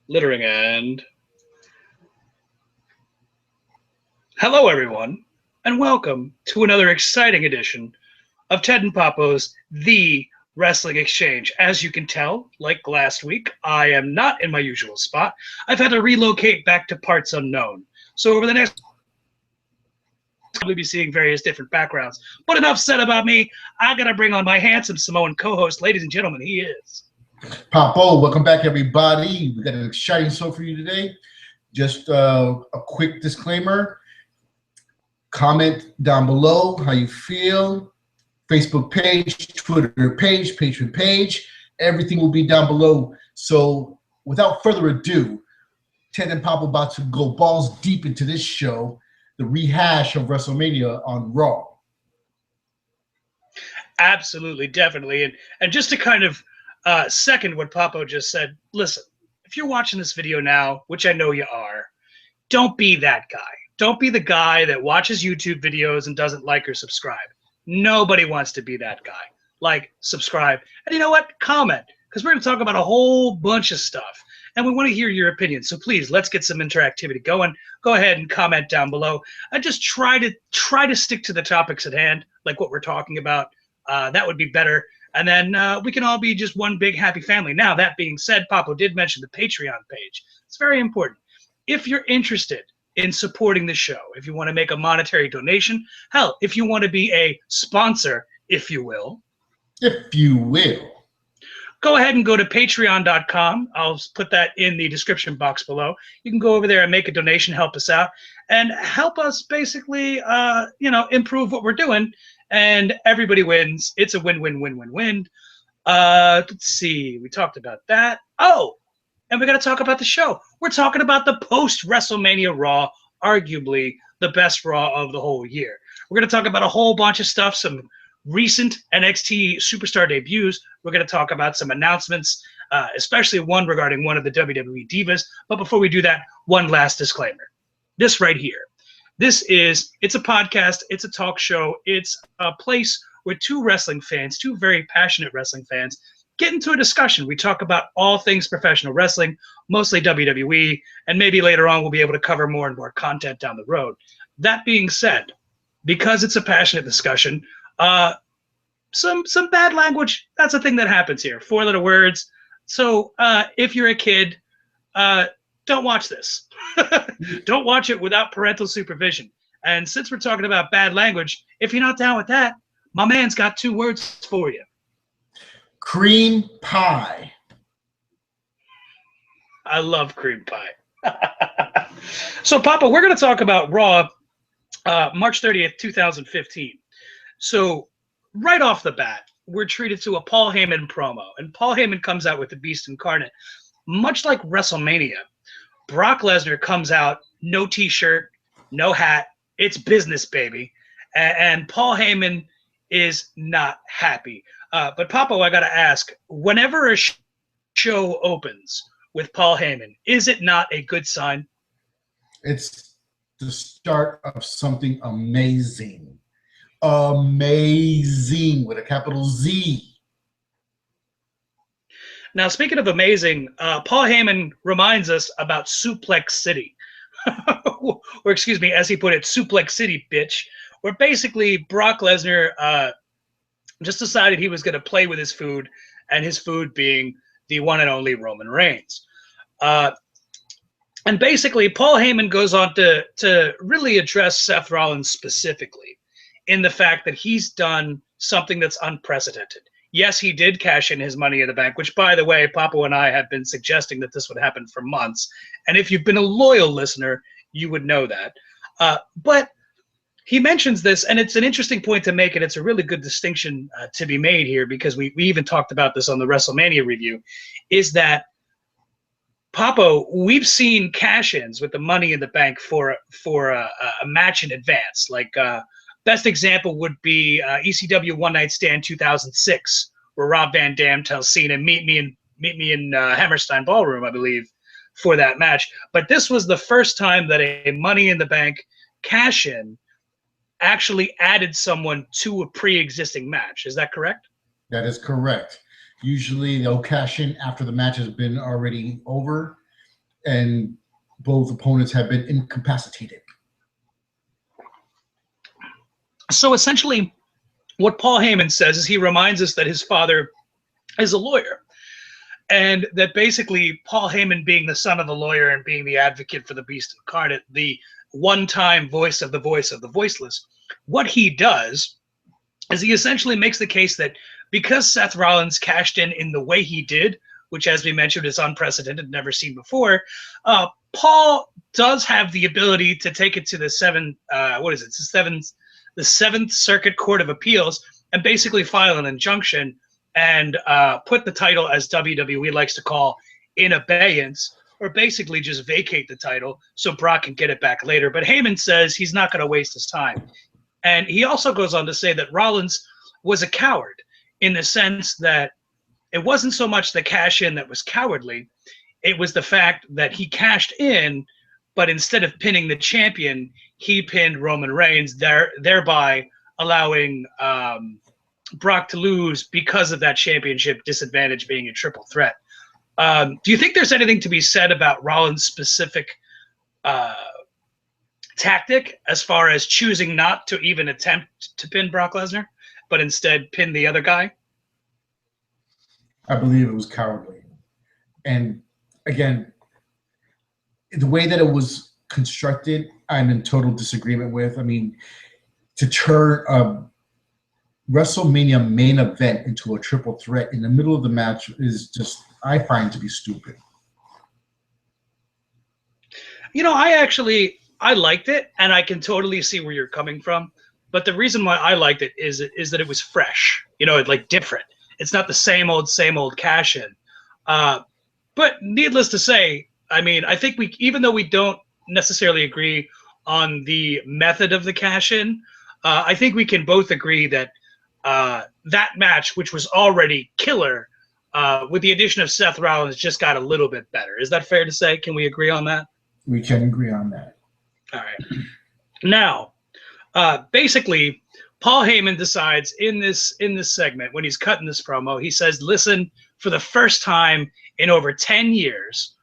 Littering and hello everyone, and welcome to another exciting edition of Ted and Papo's The Wrestling Exchange. As you can tell, like last week, I am not in my usual spot. I've had to relocate back to parts unknown. So over the next we'll be seeing various different backgrounds. But enough said about me. I gotta bring on my handsome Samoan co-host. Ladies and gentlemen, he is Papo. Welcome back, everybody. We got an exciting show for you today. Just a quick disclaimer. Comment down below how you feel. Facebook page, Twitter page, Patreon page. Everything will be down below. So without further ado, Ted and Papo about to go balls deep into this show, the rehash of WrestleMania on Raw. absolutely, definitely. And just to kind of second what Papo just said, listen, if you're watching this video now, which I know you are, don't be that guy. Don't be the guy that watches YouTube videos and doesn't like or subscribe. Nobody wants to be that guy. Like, subscribe, and you know what? Comment, because we're going to talk about a whole bunch of stuff, and we want to hear your opinion. So please, let's get some interactivity going. Go ahead and comment down below, and just try to stick to the topics at hand, like what we're talking about. That would be better, and then we can all be just one big happy family. Now, that being said, Papo did mention the Patreon page. It's very important. If you're interested in supporting the show, if you want to make a monetary donation, hell, if you want to be a sponsor, if you will, go ahead and go to patreon.com. I'll put that in the description box below. You can go over there and make a donation, help us out, and help us basically, improve what we're doing, and everybody wins. It's a win-win-win-win-win. Let's see. We talked about that. Oh, and we got to talk about the show. We're talking about the post-WrestleMania Raw, arguably the best Raw of the whole year. We're going to talk about a whole bunch of stuff, some recent NXT superstar debuts. We're going to talk about some announcements, especially one regarding one of the WWE Divas. But before we do that, one last disclaimer. This right here. It's a podcast, it's a talk show, it's a place where two very passionate wrestling fans, get into a discussion. We talk about all things professional wrestling, mostly WWE, and maybe later on we'll be able to cover more and more content down the road. That being said, because it's a passionate discussion, some bad language, that's a thing that happens here. 4-letter words. So if you're a kid, don't watch this. Don't watch it without parental supervision. And since we're talking about bad language, if you're not down with that, my man's got 2 words for you. Cream pie. I love cream pie. So, Papa, we're going to talk about Raw, March 30th, 2015. So, right off the bat, we're treated to a Paul Heyman promo. And Paul Heyman comes out with the Beast Incarnate. Much like WrestleMania, Brock Lesnar comes out, no T-shirt, no hat. It's business, baby. And Paul Heyman is not happy. But Papo, I got to ask, whenever a show opens with Paul Heyman, is it not a good sign? It's the start of something amazing. Amazing with a capital Z. Now, speaking of amazing, Paul Heyman reminds us about Suplex City. Or excuse me, as he put it, Suplex City, bitch. Where basically Brock Lesnar just decided he was going to play with his food, and his food being the one and only Roman Reigns. And basically, Paul Heyman goes on to really address Seth Rollins specifically in the fact that he's done something that's unprecedented. Yes, he did cash in his Money in the Bank, which, by the way, Papo and I have been suggesting that this would happen for months. And if you've been a loyal listener, you would know that. But he mentions this, and it's an interesting point to make, and it's a really good distinction to be made here, because we even talked about this on the WrestleMania review, is that, Papo, we've seen cash-ins with the Money in the Bank for a match in advance. Like, best example would be ECW One Night Stand 2006, where Rob Van Dam tells Cena, meet me in Hammerstein Ballroom, I believe, for that match. But this was the first time that a Money in the Bank cash-in actually added someone to a pre-existing match. Is that correct? That is correct. Usually they'll cash in after the match has been already over. and both opponents have been incapacitated. So essentially, what Paul Heyman says is he reminds us that his father is a lawyer, and that basically Paul Heyman, being the son of the lawyer and being the advocate for the beast incarnate, the one-time voice of the voiceless, what he does is he essentially makes the case that because Seth Rollins cashed in the way he did, which, as we mentioned, is unprecedented, never seen before, Paul does have the ability to take it to the Seventh Circuit Court of Appeals and basically file an injunction and put the title, as WWE likes to call, in abeyance, or basically just vacate the title so Brock can get it back later. But Heyman says he's not going to waste his time. And he also goes on to say that Rollins was a coward, in the sense that it wasn't so much the cash in that was cowardly, it was the fact that he cashed in, but instead of pinning the champion, he pinned Roman Reigns, thereby allowing Brock to lose because of that championship disadvantage being a triple threat. Do you think there's anything to be said about Rollins' specific tactic as far as choosing not to even attempt to pin Brock Lesnar, but instead pin the other guy? I believe it was cowardly. And again, the way that it was constructed, I'm in total disagreement with. I mean, to turn a WrestleMania main event into a triple threat in the middle of the match is just, I find to be stupid. You know, I liked it, and I can totally see where you're coming from. But the reason why I liked it is that it was fresh, you know, like different. It's not the same old cash in. But needless to say, I mean, I think even though we don't necessarily agree on the method of the cash in, I think we can both agree that that match, which was already killer, with the addition of Seth Rollins, just got a little bit better. Is that fair to say? Can we agree on that? We can agree on that. All right. Now, basically, Paul Heyman decides in this segment, when he's cutting this promo, he says, listen, for the first time in over 10 years,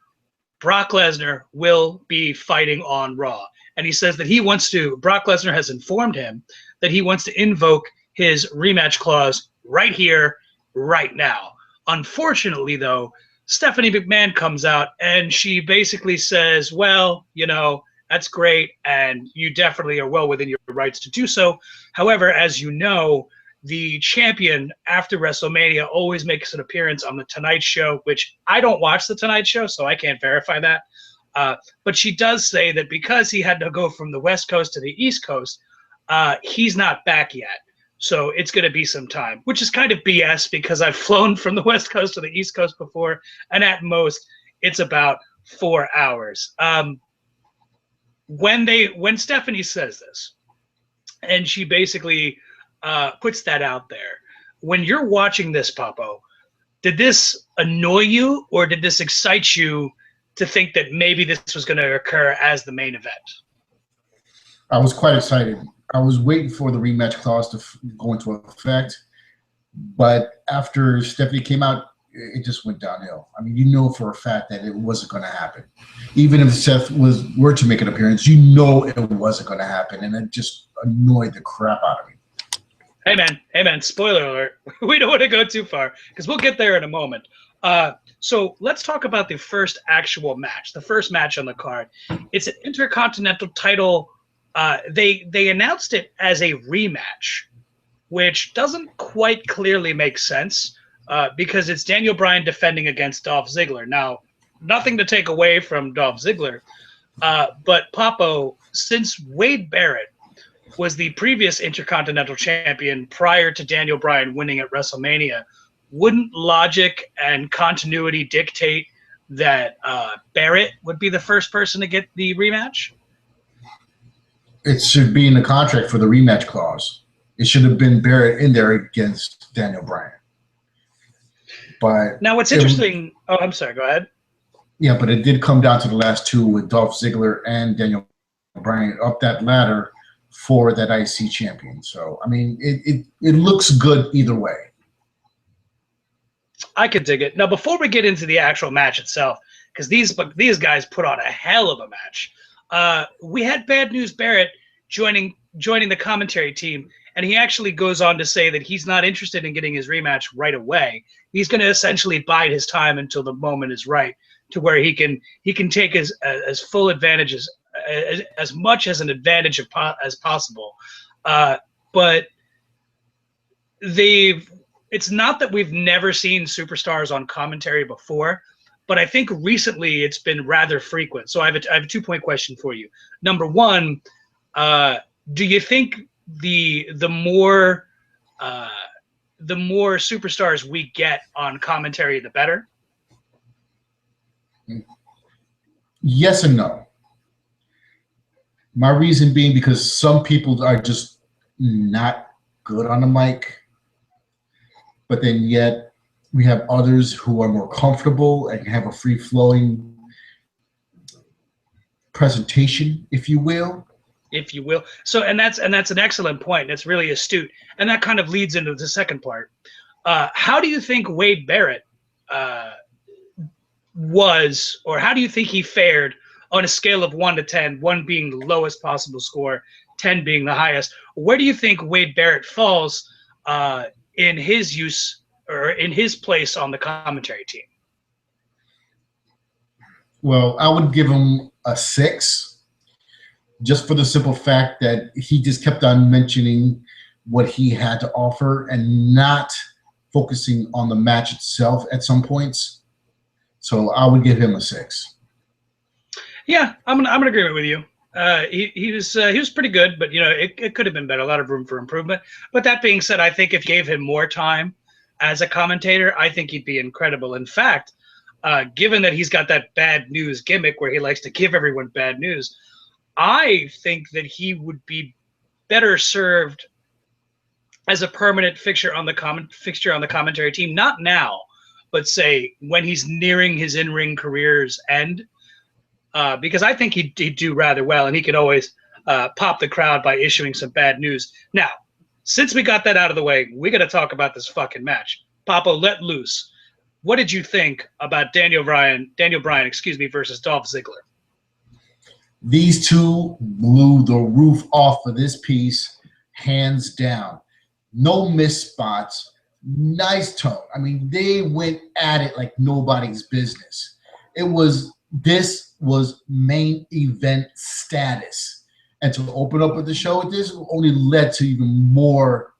Brock Lesnar will be fighting on Raw. And he says that Brock Lesnar has informed him that he wants to invoke his rematch clause right here, right now. Unfortunately, though, Stephanie McMahon comes out and she basically says, well, you know, that's great, and you definitely are well within your rights to do so. However, as you know, the champion after WrestleMania always makes an appearance on The Tonight Show, which I don't watch The Tonight Show, so I can't verify that. But she does say that because he had to go from the West Coast to the East Coast, he's not back yet. So it's going to be some time, which is kind of BS because I've flown from the West Coast to the East Coast before, and at most it's about 4 hours. When Stephanie says this, and she basically puts that out there, when you're watching this, Papo, did this annoy you or did this excite you to think that maybe this was going to occur as the main event? I was quite excited. I was waiting for the rematch clause to go into effect, but after Stephanie came out, it just went downhill. I mean, you know for a fact that it wasn't going to happen. Even if Seth were to make an appearance, you know it wasn't going to happen, and it just annoyed the crap out of me. Hey man, spoiler alert. We don't want to go too far because we'll get there in a moment. So let's talk about the first actual match, the first match on the card. It's an Intercontinental title. They announced it as a rematch, which doesn't quite clearly make sense. Because it's Daniel Bryan defending against Dolph Ziggler. Now, nothing to take away from Dolph Ziggler, but Papo, since Wade Barrett was the previous Intercontinental Champion prior to Daniel Bryan winning at WrestleMania, wouldn't logic and continuity dictate that Barrett would be the first person to get the rematch? It should be in the contract for the rematch clause. It should have been Barrett in there against Daniel Bryan. But now what's interesting, I'm sorry, go ahead. Yeah, but it did come down to the last two with Dolph Ziggler and Daniel Bryan up that ladder for that IC champion. So, I mean, it looks good either way. I could dig it. Now, before we get into the actual match itself, because these guys put on a hell of a match. We had Bad News Barrett joining the commentary team, and he actually goes on to say that he's not interested in getting his rematch right away. He's going to essentially bide his time until the moment is right, to where he can take as full advantage as much as an advantage as possible. But it's not that we've never seen superstars on commentary before, but I think recently it's been rather frequent. So I have a 2-point question for you. Number one, do you think the more superstars we get on commentary, the better? Yes and no. My reason being because some people are just not good on the mic, but then yet we have others who are more comfortable and have a free-flowing presentation, if you will. So, and that's an excellent point. That's really astute, and that kind of leads into the second part. How do you think Wade Barrett was, or how do you think he fared on a scale of 1 to 10, 1 being the lowest possible score, 10 being the highest? Where do you think Wade Barrett falls in his use or in his place on the commentary team? Well, I would give him a 6, just for the simple fact that he just kept on mentioning what he had to offer and not focusing on the match itself at some points. So I would give him a 6. Yeah, I'm in agreement with you. He was pretty good, but it could have been better. A lot of room for improvement. But that being said, I think if you gave him more time as a commentator, I think he'd be incredible. In fact, given that he's got that bad news gimmick where he likes to give everyone bad news, I think that he would be better served as a permanent fixture on the commentary team. Not now, but say when he's nearing his in-ring career's end. Because I think he'd do rather well, and he could always pop the crowd by issuing some bad news. Now, since we got that out of the way, we got to talk about this fucking match. Papo, let loose. What did you think about Daniel Bryan, versus Dolph Ziggler? These two blew the roof off of this piece, hands down. No missed spots. Nice tone. I mean, they went at it like nobody's business. This was main event status. And to open up with the show with this only led to even more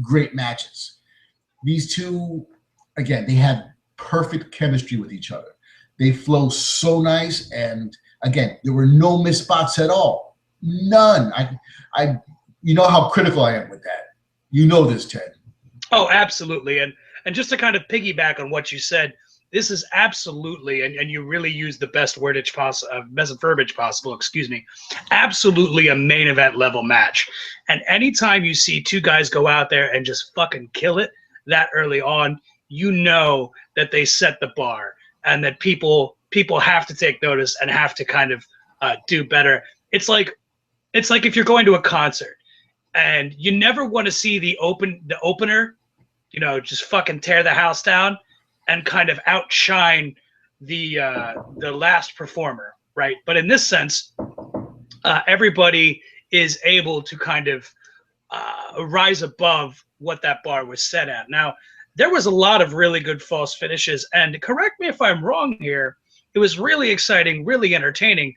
great matches. These two, again, they had perfect chemistry with each other. They flow so nice, and again, there were no missed spots at all. None. You know how critical I am with that. You know this, Ted. Oh, absolutely. And just to kind of piggyback on what you said, this is absolutely, and you really use the best verbiage possible, absolutely a main event level match. And anytime you see two guys go out there and just fucking kill it that early on, you know that they set the bar and that people have to take notice and have to kind of do better. It's like if you're going to a concert and you never want to see the opener, just fucking tear the house down and kind of outshine the last performer, right? But in this sense, everybody is able to kind of rise above what that bar was set at. Now, there was a lot of really good false finishes, and correct me if I'm wrong here, it was really exciting, really entertaining,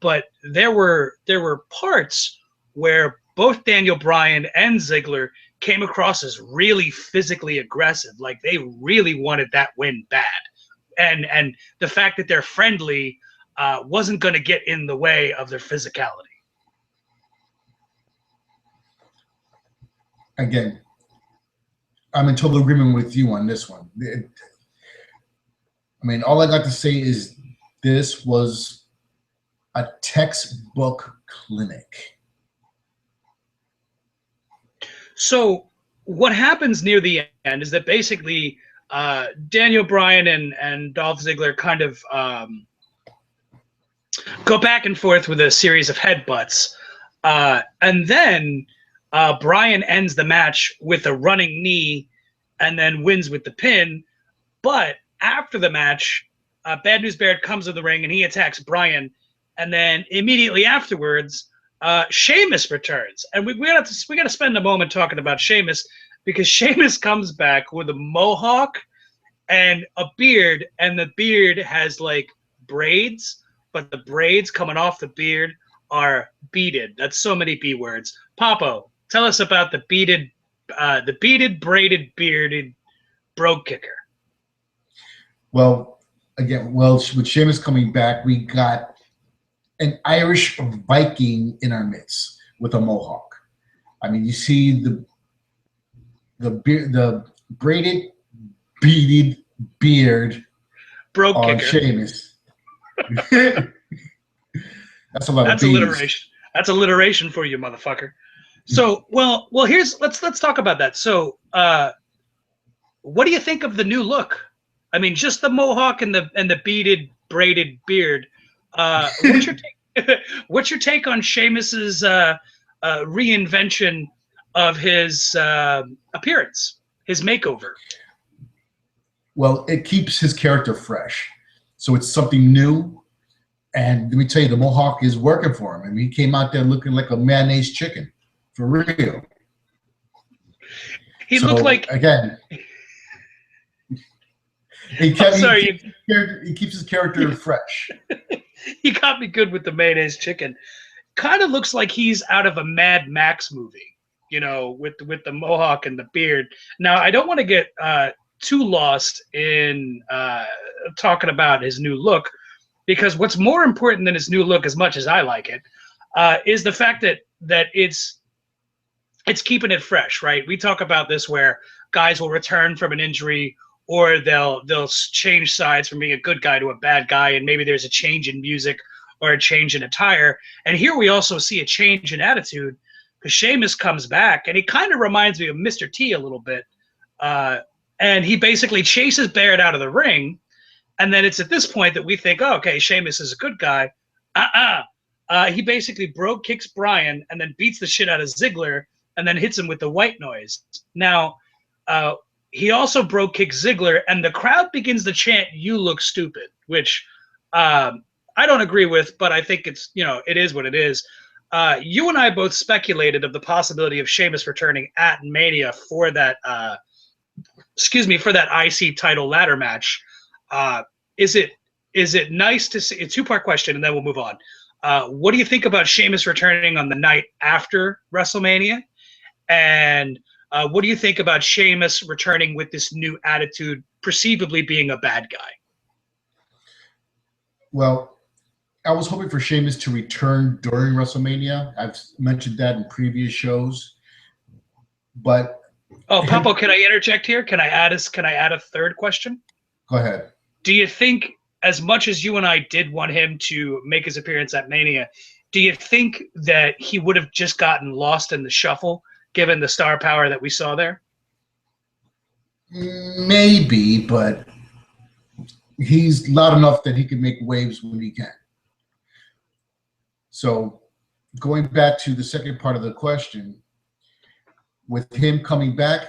but there were parts where both Daniel Bryan and Ziggler came across as really physically aggressive, like they really wanted that win bad. And the fact that they're friendly wasn't going to get in the way of their physicality. Again, I'm in total agreement with you on this one. All I got to say is this was a textbook clinic. So what happens near the end is that basically Daniel Bryan and Dolph Ziggler kind of go back and forth with a series of headbutts. And then Bryan ends the match with a running knee and then wins with the pin. But after the match, Bad News Barrett comes to the ring and he attacks Bryan, and then immediately afterwards, Sheamus returns, and we got to spend a moment talking about Sheamus, because Sheamus comes back with a mohawk and a beard, and the beard has like braids, but the braids coming off the beard are beaded. That's so many B words. Papo, tell us about the beaded, braided, bearded brogue kicker. Well, again, with Sheamus coming back, we got an Irish Viking in our midst with a mohawk. I mean, you see the braided, beaded beard brogue on kicker. Sheamus. That's a lot of beads. Alliteration. That's alliteration for you, motherfucker. So, well, let's talk about that. So, what do you think of the new look? I mean, just the mohawk and the beaded, braided beard. What's your take? What's your take on Sheamus's reinvention of his appearance, his makeover? Well, it keeps his character fresh, so it's something new. And let me tell you, the mohawk is working for him. I mean, he came out there looking like a mayonnaise chicken, for real. He looked like, again. He keeps his character fresh. He got me good with the mayonnaise chicken. Kind of looks like he's out of a Mad Max movie, you know, with the mohawk and the beard. Now, I don't want to get too lost in talking about his new look, because what's more important than his new look, as much as I like it, is the fact that it's keeping it fresh, right? We talk about this where guys will return from an injury, or they'll change sides from being a good guy to a bad guy, and maybe there's a change in music or a change in attire. And here we also see a change in attitude, because Sheamus comes back, and he kind of reminds me of Mr. T a little bit. And he basically chases Barrett out of the ring, and then it's at this point that we think, oh, okay, Sheamus is a good guy. He basically brogue kicks Bryan and then beats the shit out of Ziggler and then hits him with the white noise. Now, he also brogue kicks Ziggler, and the crowd begins to chant, "You look stupid," which I don't agree with, but I think it's, you know, it is what it is. You and I both speculated of the possibility of Sheamus returning at Mania for that, for that IC title ladder match. Is it nice to see? A two-part question, and then we'll move on. What do you think about Sheamus returning on the night after WrestleMania? And what do you think about Sheamus returning with this new attitude, perceivably being a bad guy? Well, I was hoping for Sheamus to return during WrestleMania. I've mentioned that in previous shows, but Papo, can I interject here? Can I add a third question? Go ahead. Do you think, as much as you and I did want him to make his appearance at Mania, do you think that he would have just gotten lost in the shuffle, given the star power that we saw there? Maybe, but he's loud enough that he can make waves when he can. So going back to the second part of the question, with him coming back,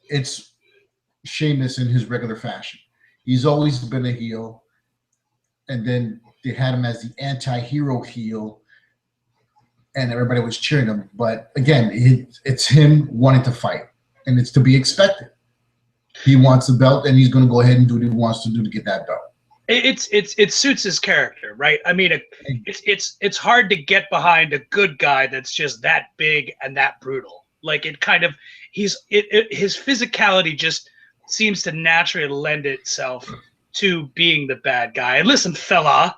it's Sheamus in his regular fashion. He's always been a heel, and then they had him as the anti-hero heel, and everybody was cheering him. But again, it's him wanting to fight, and it's to be expected. He wants the belt, and he's going to go ahead and do what he wants to do to get that belt. It suits his character, right? I mean, it's hard to get behind a good guy that's just that big and that brutal. Like, it kind of his physicality just seems to naturally lend itself to being the bad guy. And listen, fella,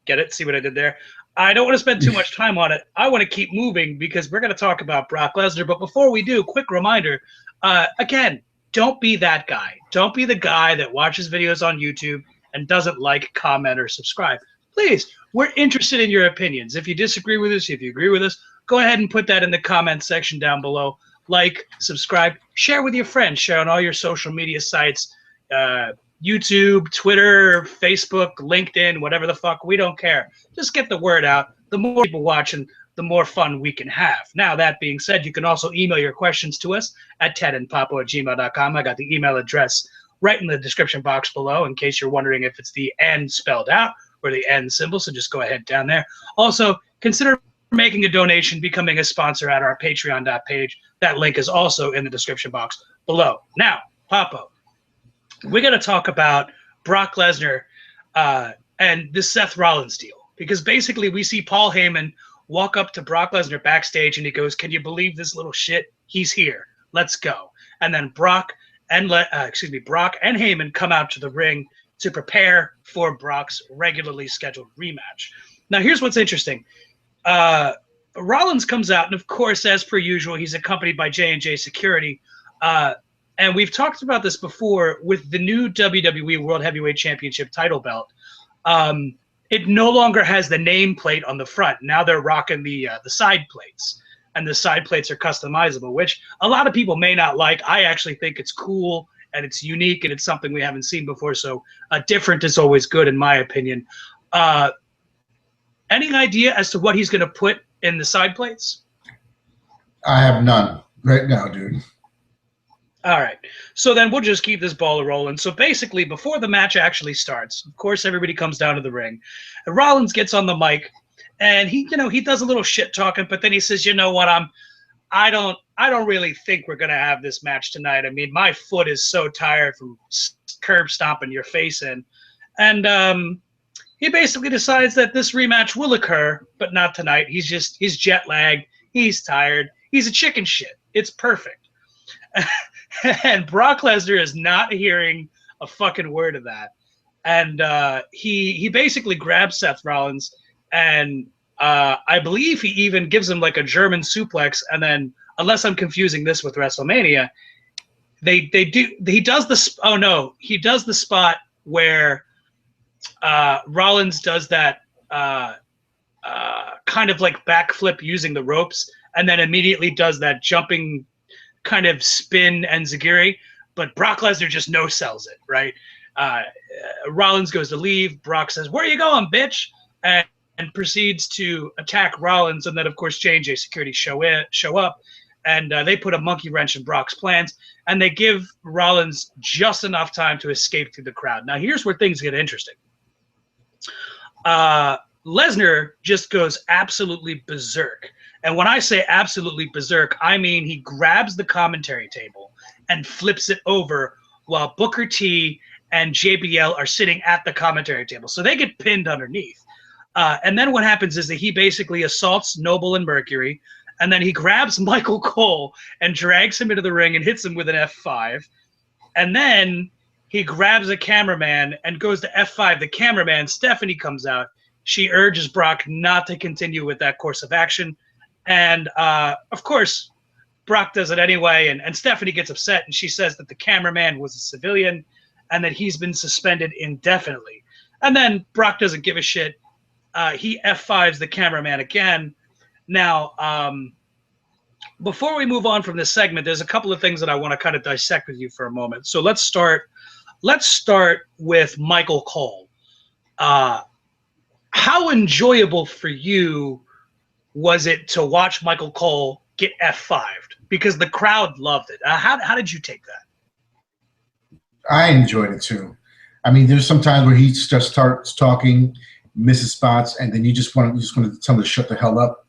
get it? See what I did there? I don't want to spend too much time on it. I want to keep moving, because we're going to talk about Brock Lesnar. But before we do, quick reminder, again, don't be that guy. Don't be the guy that watches videos on YouTube and doesn't like, comment, or subscribe. Please, we're interested in your opinions. If you disagree with us, if you agree with us, go ahead and put that in the comment section down below. Like, subscribe, share with your friends, share on all your social media sites, YouTube, Twitter, Facebook, LinkedIn, whatever the fuck. We don't care. Just get the word out. The more people watching, the more fun we can have. Now, that being said, you can also email your questions to us at tedandpapo@gmail.com. I got the email address right in the description box below in case you're wondering if it's the N spelled out or the N symbol. So just go ahead down there. Also, consider making a donation, becoming a sponsor at our Patreon page. That link is also in the description box below. Now, Papo, we're going to talk about Brock Lesnar and this Seth Rollins deal. Because basically we see Paul Heyman walk up to Brock Lesnar backstage and he goes, "Can you believe this little shit? He's here. Let's go." And then Brock and Heyman come out to the ring to prepare for Brock's regularly scheduled rematch. Now, here's what's interesting. Rollins comes out, and of course, as per usual, he's accompanied by J&J Security. And we've talked about this before with the new WWE World Heavyweight Championship title belt. It no longer has the nameplate on the front. Now they're rocking the side plates, and the side plates are customizable, which a lot of people may not like. I actually think it's cool and it's unique and it's something we haven't seen before. So different is always good, in my opinion. Any idea as to what he's going to put in the side plates? I have none right now, dude. All right. So then we'll just keep this ball rolling. So basically, before the match actually starts, of course, everybody comes down to the ring. And Rollins gets on the mic, and he does a little shit talking, but then he says, "You know what? I don't really think we're gonna have this match tonight. I mean, my foot is so tired from curb stomping your face in," and he basically decides that this rematch will occur, but not tonight. He's jet lagged. He's tired. He's a chicken shit. It's perfect. And Brock Lesnar is not hearing a fucking word of that. And he basically grabs Seth Rollins, and I believe he even gives him like a German suplex. And then, unless I'm confusing this with WrestleMania, he does the spot where Rollins does that kind of like backflip using the ropes, and then immediately does that jumping kind of spin and enziguri, but Brock Lesnar just no-sells it, right? Rollins goes to leave. Brock says, "Where you going, bitch?" And proceeds to attack Rollins. And then, of course, J&J Security show up, and they put a monkey wrench in Brock's plans, and they give Rollins just enough time to escape through the crowd. Now, here's where things get interesting. Lesnar just goes absolutely berserk. And when I say absolutely berserk, I mean he grabs the commentary table and flips it over while Booker T and JBL are sitting at the commentary table. So they get pinned underneath. And then what happens is that he basically assaults Noble and Mercury, and then he grabs Michael Cole and drags him into the ring and hits him with an F5. And then he grabs a cameraman and goes to F5 the cameraman. Stephanie comes out. She urges Brock not to continue with that course of action. And, of course, Brock does it anyway, and Stephanie gets upset, and she says that the cameraman was a civilian and that he's been suspended indefinitely. And then Brock doesn't give a shit. He F5s the cameraman again. Now, before we move on from this segment, there's a couple of things that I want to kind of dissect with you for a moment. So let's start with Michael Cole. How enjoyable for you was it to watch Michael Cole get F5'd? Because the crowd loved it. How did you take that? I enjoyed it too. I mean, there's some times where he just starts talking, misses spots, and then you just want to tell him to shut the hell up.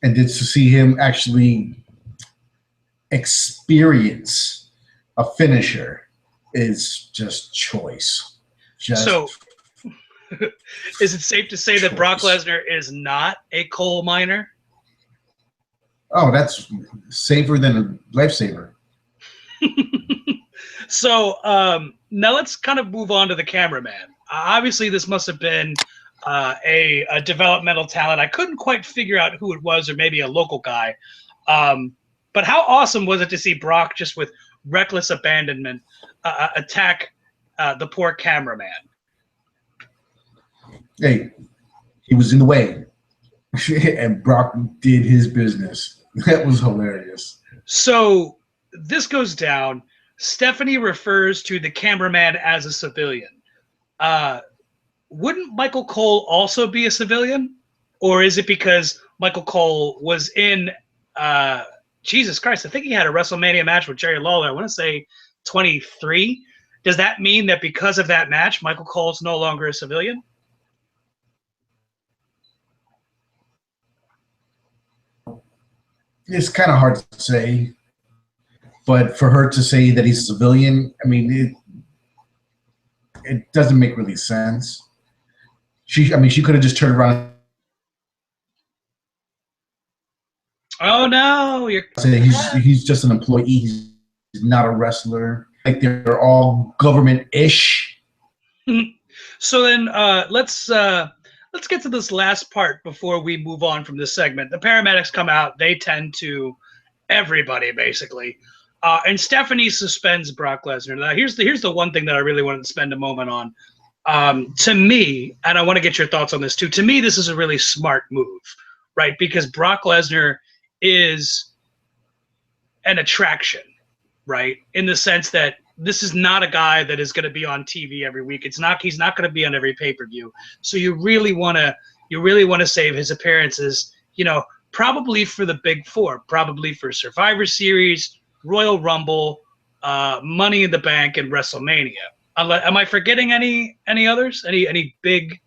And then to see him actually experience a finisher is just choice. So, is it safe to say that Brock Lesnar is not a coal miner? Oh, that's safer than a lifesaver. So now let's kind of move on to the cameraman. Obviously, this must have been a developmental talent. I couldn't quite figure out who it was, or maybe a local guy. But how awesome was it to see Brock just with reckless abandonment attack the poor cameraman? Hey, he was in the way, and Brock did his business. That was hilarious. So this goes down. Stephanie refers to the cameraman as a civilian. Wouldn't Michael Cole also be a civilian? Or is it because Michael Cole was in, Jesus Christ, I think he had a WrestleMania match with Jerry Lawler. I want to say 23. Does that mean that because of that match, Michael Cole's no longer a civilian? It's kind of hard to say, but for her to say that he's a civilian, I mean, it doesn't make really sense. She could have just turned around Oh no, you're saying he's just an employee. He's not a wrestler. Like they're all government-ish. So then let's get to this last part before we move on from this segment. The paramedics come out. They tend to everybody basically, and Stephanie suspends Brock Lesnar. Now here's the one thing that I really wanted to spend a moment on. To me, and I want to get your thoughts on this too. To me, this is a really smart move, right? Because Brock Lesnar is an attraction, right? In the sense that this is not a guy that is going to be on TV every week. He's not going to be on every pay-per-view. So you really want to save his appearances, probably for the big four, probably for Survivor Series, Royal Rumble, Money in the Bank, and WrestleMania. Am I forgetting any others? Any big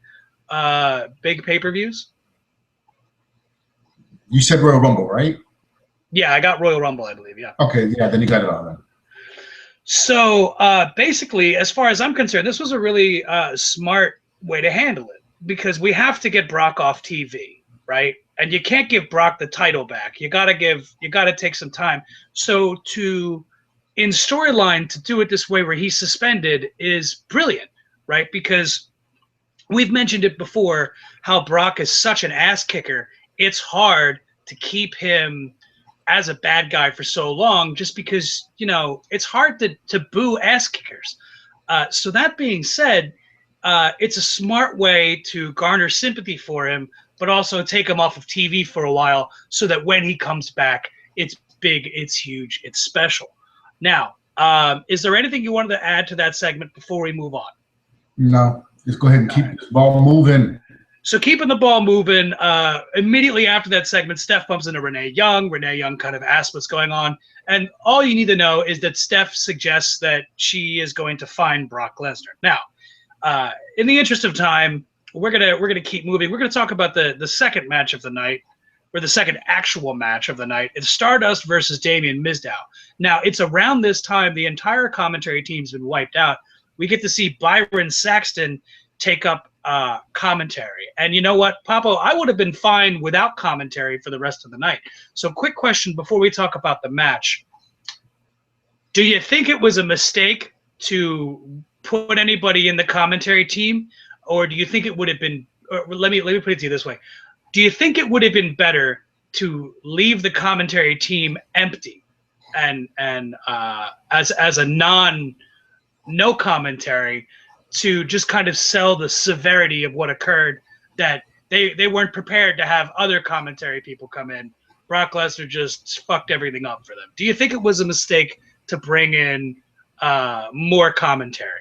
pay-per-views? You said Royal Rumble, right? Yeah, I got Royal Rumble, I believe. Yeah. Okay, yeah, then you got it all then. So basically, as far as I'm concerned, this was a really smart way to handle it because we have to get Brock off TV, right? And you can't give Brock the title back. You gotta take some time. So in storyline to do it this way where he's suspended is brilliant, right? Because we've mentioned it before how Brock is such an ass kicker. It's hard to keep him as a bad guy for so long just because, it's hard to boo ass kickers. So that being said, it's a smart way to garner sympathy for him, but also take him off of TV for a while so that when he comes back, it's big, it's huge, it's special. Now, is there anything you wanted to add to that segment before we move on? No, just go ahead and keep this ball moving. So keeping the ball moving, immediately after that segment, Steph bumps into Renee Young. Renee Young kind of asks what's going on. And all you need to know is that Steph suggests that she is going to find Brock Lesnar. Now, in the interest of time, we're gonna keep moving. We're gonna talk about the second match of the night, or the second actual match of the night. It's Stardust versus Damien Mizdow. Now, it's around this time the entire commentary team's been wiped out. We get to see Byron Saxton take up commentary. And you know what, Papo, I would have been fine without commentary for the rest of the night. So quick question before we talk about the match. Do you think it was a mistake to put anybody in the commentary team? Or do you think it would have been, let me put it to you this way. Do you think it would have been better to leave the commentary team empty and as a no commentary, to just kind of sell the severity of what occurred, that they weren't prepared to have other commentary people come in? Brock Lesnar just fucked everything up for them. Do you think it was a mistake to bring in more commentary?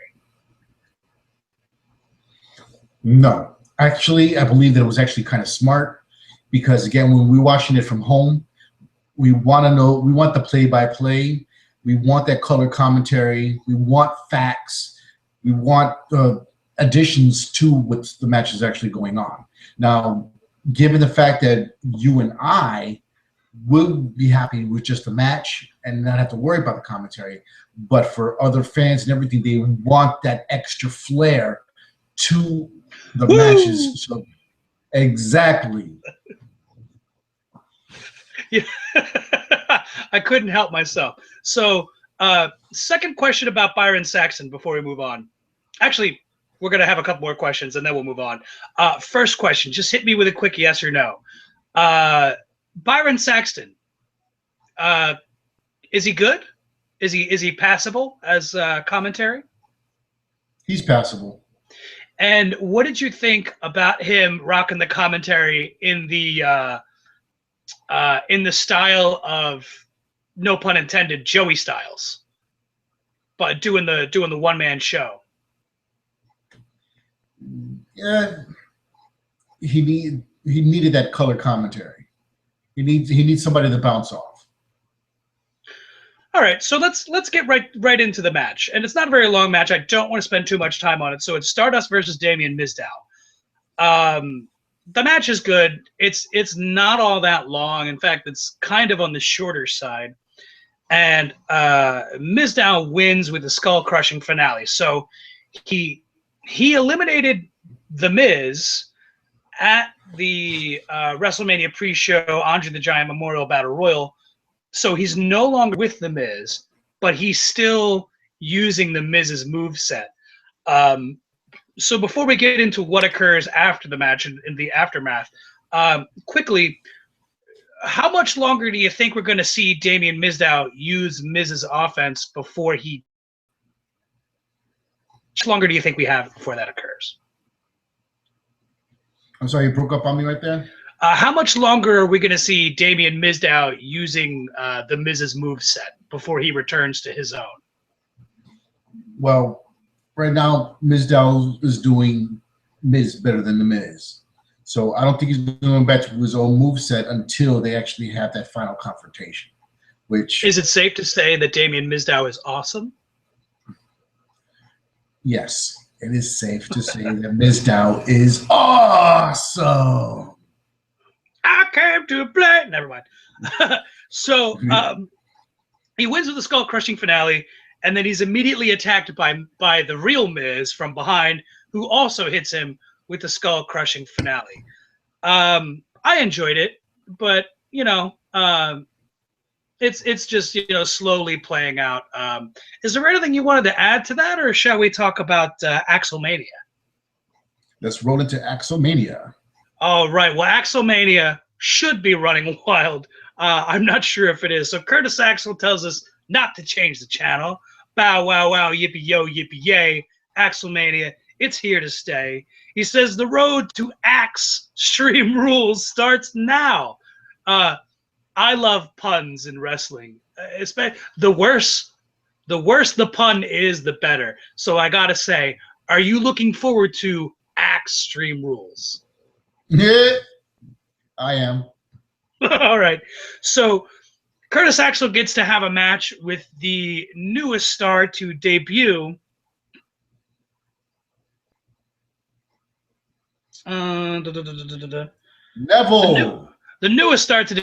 No. Actually, I believe that it was actually kind of smart because, again, when we're watching it from home, we want to know, we want the play-by-play. We want that color commentary. We want facts. We want additions to what the match is actually going on. Now, given the fact that you and I will be happy with just the match and not have to worry about the commentary, but for other fans and everything, they want that extra flair to the matches. So, exactly. Yeah. I couldn't help myself. So, second question about Byron Saxton before we move on. Actually, we're going to have a couple more questions and then we'll move on. First question, just hit me with a quick yes or no. Byron Saxton, is he good? Is he passable as commentary? He's passable. And what did you think about him rocking the commentary in the style of, no pun intended, Joey Styles, but doing the one-man show? Yeah, he needed that color commentary. He needs somebody to bounce off. All right, so let's get right into the match, and it's not a very long match. I don't want to spend too much time on it. So it's Stardust versus Damien Mizdow. The match is good. It's not all that long. In fact, it's kind of on the shorter side. And Mizdow wins with the skull-crushing finale. So he eliminated The Miz at the WrestleMania pre-show Andre the Giant Memorial Battle Royal. So he's no longer with The Miz, but he's still using The Miz's moveset. So before we get into what occurs after the match and in the aftermath, quickly, how much longer do you think we're going to see Damien Mizdow use Miz's offense before he? How much longer do you think we have before that occurs? I'm sorry, you broke up on me right there. How much longer are we going to see Damien Mizdow using the Miz's moveset before he returns to his own? Well, right now, Mizdow is doing Miz better than The Miz. So I don't think he's going back to his own moveset until they actually have that final confrontation. Which is it safe to say that Damien Mizdow is awesome? Yes, it is safe to say that Mizdow is awesome. I came to play. Never mind. So he wins with the skull-crushing finale, and then he's immediately attacked by the real Miz from behind, who also hits him with the skull-crushing finale. I enjoyed it, but it's just slowly playing out. Is there anything you wanted to add to that, or shall we talk about Axelmania? Let's roll into Axelmania. All right. Well, Axelmania should be running wild. I'm not sure if it is. So Curtis Axel tells us not to change the channel. Bow, wow, wow, yippee, yo, yippee, yay. Axelmania, it's here to stay. He says the road to Axe Stream Rules starts now. I love puns in wrestling. The worse the pun is, the better. So I got to say, are you looking forward to Axe Stream Rules? Yeah, I am. All right. So Curtis Axel gets to have a match with the newest star to debut. Neville. The newest star to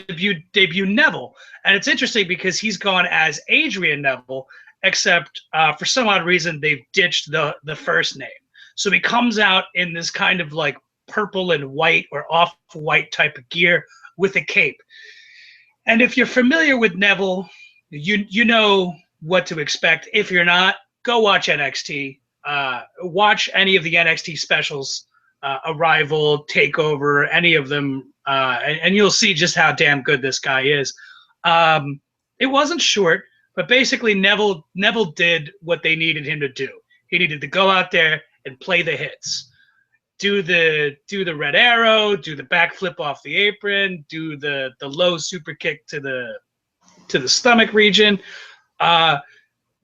debut Neville. And it's interesting because he's gone as Adrian Neville, except for some odd reason they've ditched the first name. So he comes out in this kind of like purple and white or off-white type of gear with a cape. And if you're familiar with Neville, you know what to expect. If you're not, go watch NXT. Watch any of the NXT specials, Arrival, Takeover, any of them, and you'll see just how damn good this guy is. It wasn't short, but basically Neville did what they needed him to do. He needed to go out there and play the hits. Do the red arrow, do the backflip off the apron, do the low super kick to the stomach region.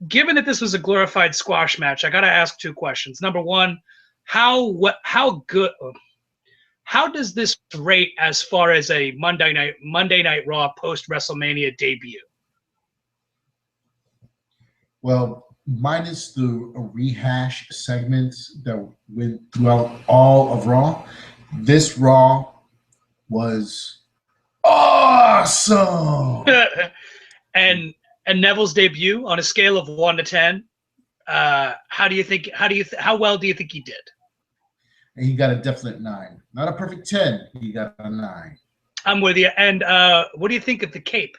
Given that this was a glorified squash match, I got to ask two questions. Number one, how does this rate as far as a Monday Night Raw post WrestleMania debut? Well, minus the rehash segments that went throughout all of Raw, this Raw was awesome. and Neville's debut, on a scale of 1 to 10, how well do you think he did? And he got a definite 9. Not a perfect 10. He got a 9. I'm with you. And what do you think of the cape?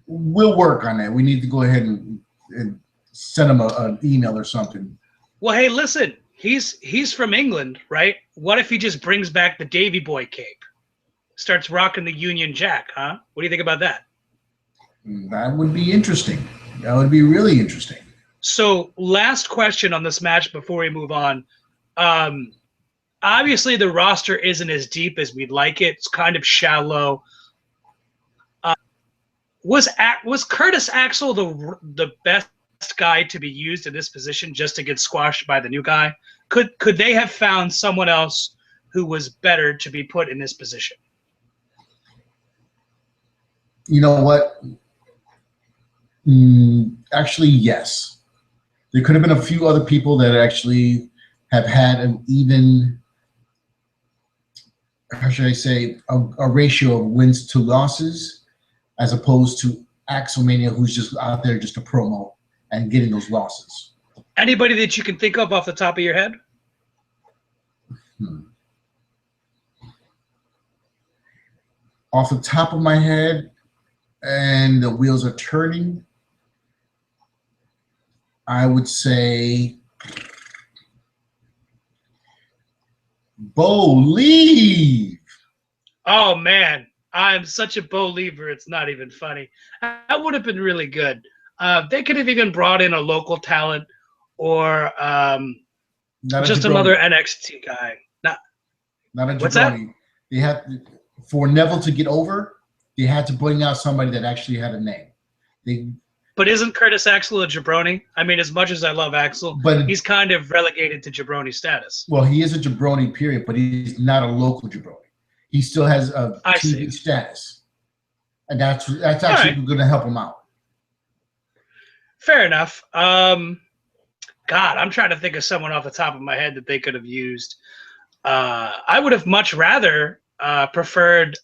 We'll work on that. We need to go ahead and send him an email or something. Well, hey, listen. He's from England, right? What if he just brings back the Davy Boy cape? Starts rocking the Union Jack, huh? What do you think about that? That would be interesting. That would be really interesting. So, last question on this match before we move on. Obviously, the roster isn't as deep as we'd like it. It's kind of shallow. Was Curtis Axel the best guy to be used in this position just to get squashed by the new guy? Could they have found someone else who was better to be put in this position? You know what? Actually, yes. There could have been a few other people that actually have had an even, how should I say, a ratio of wins to losses, as opposed to Axelmania, who's just out there just a promo and getting those losses. Anybody that you can think of off the top of your head? Off the top of my head, and the wheels are turning, I would say Bo Lee. Oh man, I'm such a Bo Lever. It's not even funny. That would have been really good. They could have even brought in a local talent or just another NXT guy. Not a what's that? They had for Neville to get over. They had to bring out somebody that actually had a name. But isn't Curtis Axel a jabroni? I mean, as much as I love Axel, but he's kind of relegated to jabroni status. Well, he is a jabroni, period, but he's not a local jabroni. He still has a TV status, and that's actually going to help him out. Fair enough. God, I'm trying to think of someone off the top of my head that they could have used. I would have much rather preferred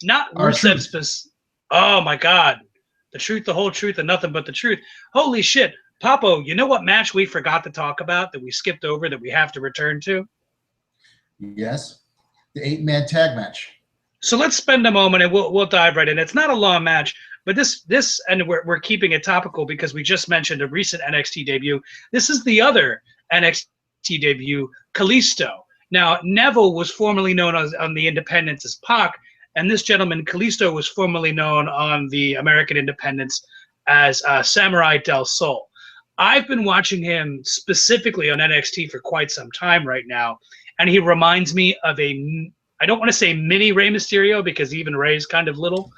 not Rusev's. Oh my God. The truth, the whole truth, and nothing but the truth. Holy shit. Papo, you know what match we forgot to talk about that we skipped over that we have to return to? Yes. The 8-man tag match. So let's spend a moment and we'll dive right in. It's not a long match, but this and we're keeping it topical because we just mentioned a recent NXT debut. This is the other NXT debut, Kalisto. Now, Neville was formerly known on the Independents as Pac, and this gentleman, Kalisto, was formerly known on the American Independents as Samurai Del Sol. I've been watching him specifically on NXT for quite some time right now, and he reminds me of I don't want to say mini Rey Mysterio because even Rey's kind of little,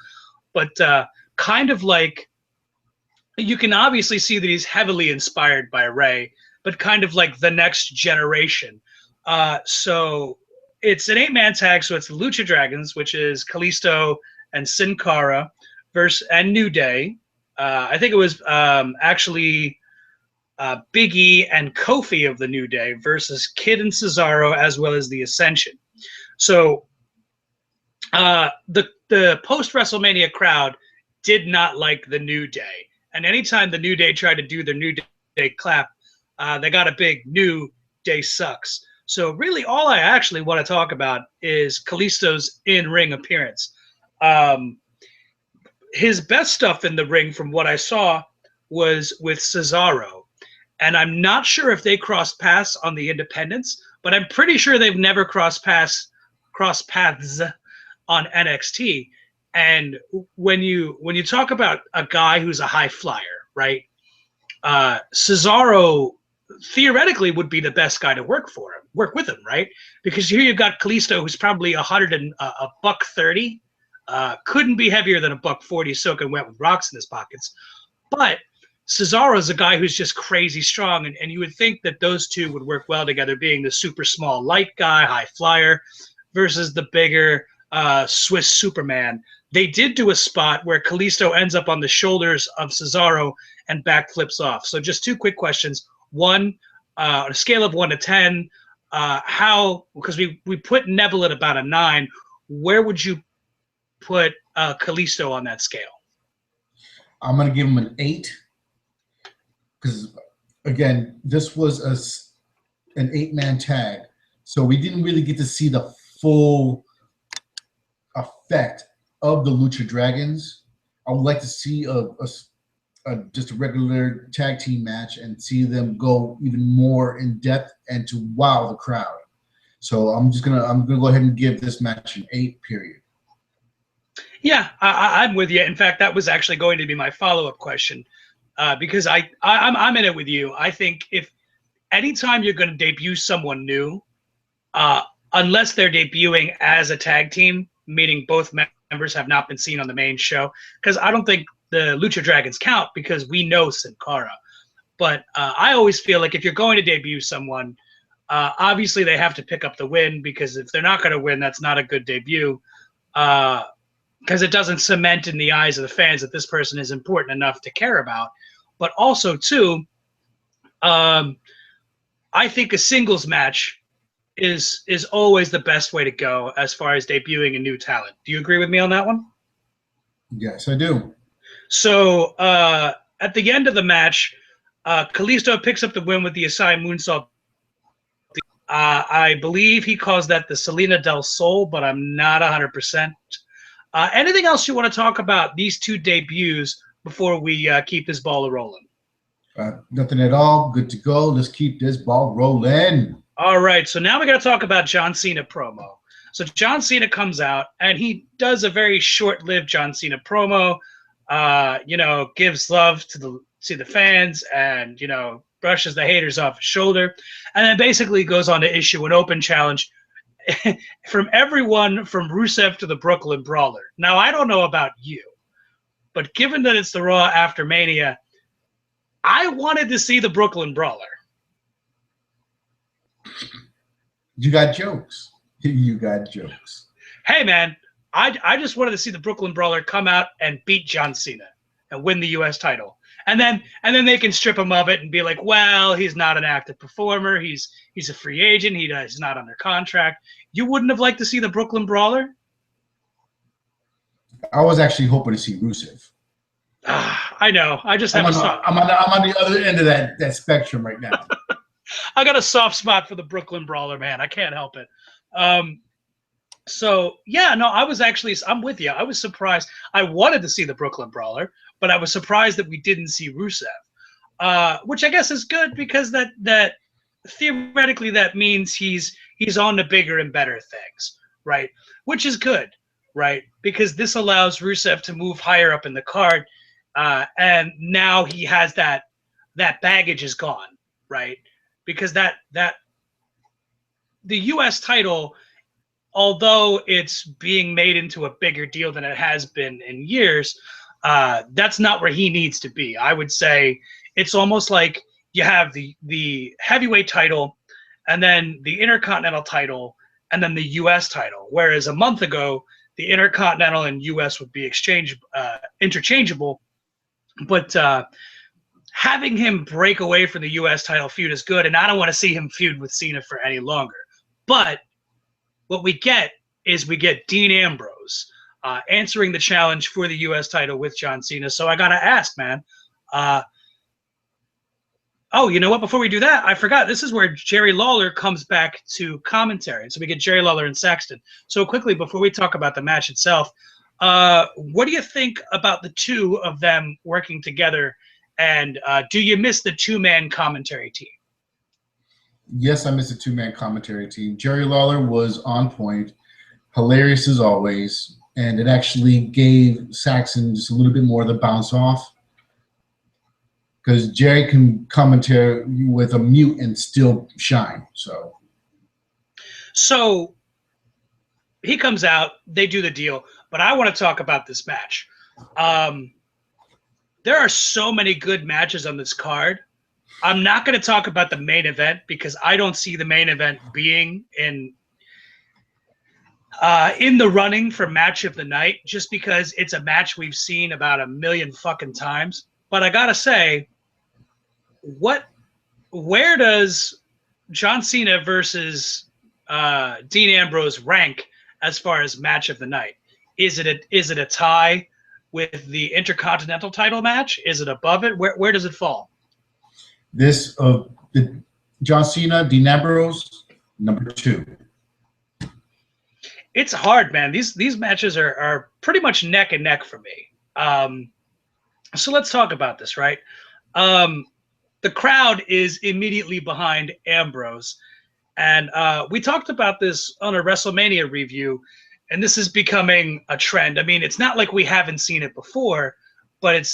but kind of like, you can obviously see that he's heavily inspired by Rey, but kind of like the next generation. So it's an 8-man tag, so it's the Lucha Dragons, which is Kalisto and Sin Cara and New Day. I think it was actually Big E and Kofi of the New Day versus Kid and Cesaro, as well as the Ascension. So the post-WrestleMania crowd did not like the New Day. And anytime the New Day tried to do their New Day clap, they got a big New Day sucks. So really all I actually want to talk about is Kalisto's in-ring appearance. His best stuff in the ring, from what I saw, was with Cesaro. And I'm not sure if they crossed paths on the Independents, but I'm pretty sure they've never crossed paths on NXT. And when you talk about a guy who's a high flyer, right? Cesaro theoretically would be the best guy to work with him, right? Because here you've got Kalisto, who's probably a buck 30, couldn't be heavier than a buck 40, soaking wet with rocks in his pockets. But Cesaro is a guy who's just crazy strong, and you would think that those two would work well together, being the super small light guy, high flyer, versus the bigger Swiss Superman. They did do a spot where Kalisto ends up on the shoulders of Cesaro and backflips off. So just two quick questions. One, on a scale of 1 to 10, because we put Neville at about a 9, where would you put Kalisto on that scale? I'm going to give him an 8. Because, again, this was an 8-man tag. So we didn't really get to see the full effect of the Lucha Dragons. I would like to see just a regular tag team match and see them go even more in depth and to wow the crowd. So I'm gonna go ahead and give this match an 8. Period. Yeah, I'm with you. In fact, that was actually going to be my follow-up question. Because I'm in it with you. I think if anytime you're going to debut someone new, unless they're debuting as a tag team, meaning both members have not been seen on the main show, because I don't think the Lucha Dragons count because we know Sin Cara. But I always feel like if you're going to debut someone, obviously they have to pick up the win, because if they're not going to win, that's not a good debut. because it doesn't cement in the eyes of the fans that this person is important enough to care about. But also, too, I think a singles match is always the best way to go as far as debuting a new talent. Do you agree with me on that one? Yes, I do. So at the end of the match, Kalisto picks up the win with the Asai moonsault. I believe he calls that the Salina del Sol, but I'm not 100%. Anything else you want to talk about these two debuts before we keep this ball rolling? Nothing at all. Good to go. Let's keep this ball rolling. All right. So now we got to talk about John Cena promo. So John Cena comes out and he does a very short-lived John Cena promo. Gives love to the fans and brushes the haters off his shoulder, and then basically goes on to issue an open challenge from everyone from Rusev to the Brooklyn Brawler. Now, I don't know about you, but given that it's the Raw after Mania, I wanted to see the Brooklyn Brawler. You got jokes. You got jokes. Hey, man, I just wanted to see the Brooklyn Brawler come out and beat John Cena and win the U.S. title. And then they can strip him of it and be like, well, he's not an active performer. He's a free agent. He's not under contract. You wouldn't have liked to see the Brooklyn Brawler? I was actually hoping to see Rusev. I know. I just have I'm on the other end of that spectrum right now. I got a soft spot for the Brooklyn Brawler, man. I can't help it. I'm with you. I was surprised. I wanted to see the Brooklyn Brawler, but I was surprised that we didn't see Rusev, which I guess is good because that theoretically that means he's on the bigger and better things, right? Which is good, right? Because this allows Rusev to move higher up in the card, and now he has that baggage is gone, right? Because that the U.S. title, although it's being made into a bigger deal than it has been in years, that's not where he needs to be. I would say it's almost like you have the heavyweight title and then the Intercontinental title and then the U.S. title, whereas a month ago, the Intercontinental and U.S. would be interchangeable. But having him break away from the U.S. title feud is good, and I don't want to see him feud with Cena for any longer. But what we get Dean Ambrose answering the challenge for the U.S. title with John Cena. So I got to ask, man. You know what? Before we do that, I forgot. This is where Jerry Lawler comes back to commentary. So we get Jerry Lawler and Saxton. So quickly, before we talk about the match itself, what do you think about the two of them working together? And do you miss the two-man commentary team? Yes, I miss the two-man commentary team. Jerry Lawler was on point, hilarious as always, and it actually gave Saxon just a little bit more of the bounce off because Jerry can commentary with a mute and still shine. So he comes out, they do the deal, but I want to talk about this match. There are so many good matches on this card. I'm not going to talk about the main event because I don't see the main event being in the running for match of the night just because it's a match we've seen about 1 million fucking times. But I got to say, where does John Cena versus Dean Ambrose rank as far as match of the night? Is it a tie with the Intercontinental title match? Is it above it? Where does it fall? This the John Cena, Dean Ambrose, number 2. It's hard, man. These matches are pretty much neck and neck for me. So let's talk about this, right? The crowd is immediately behind Ambrose. And we talked about this on a WrestleMania review, and this is becoming a trend. I mean, it's not like we haven't seen it before, but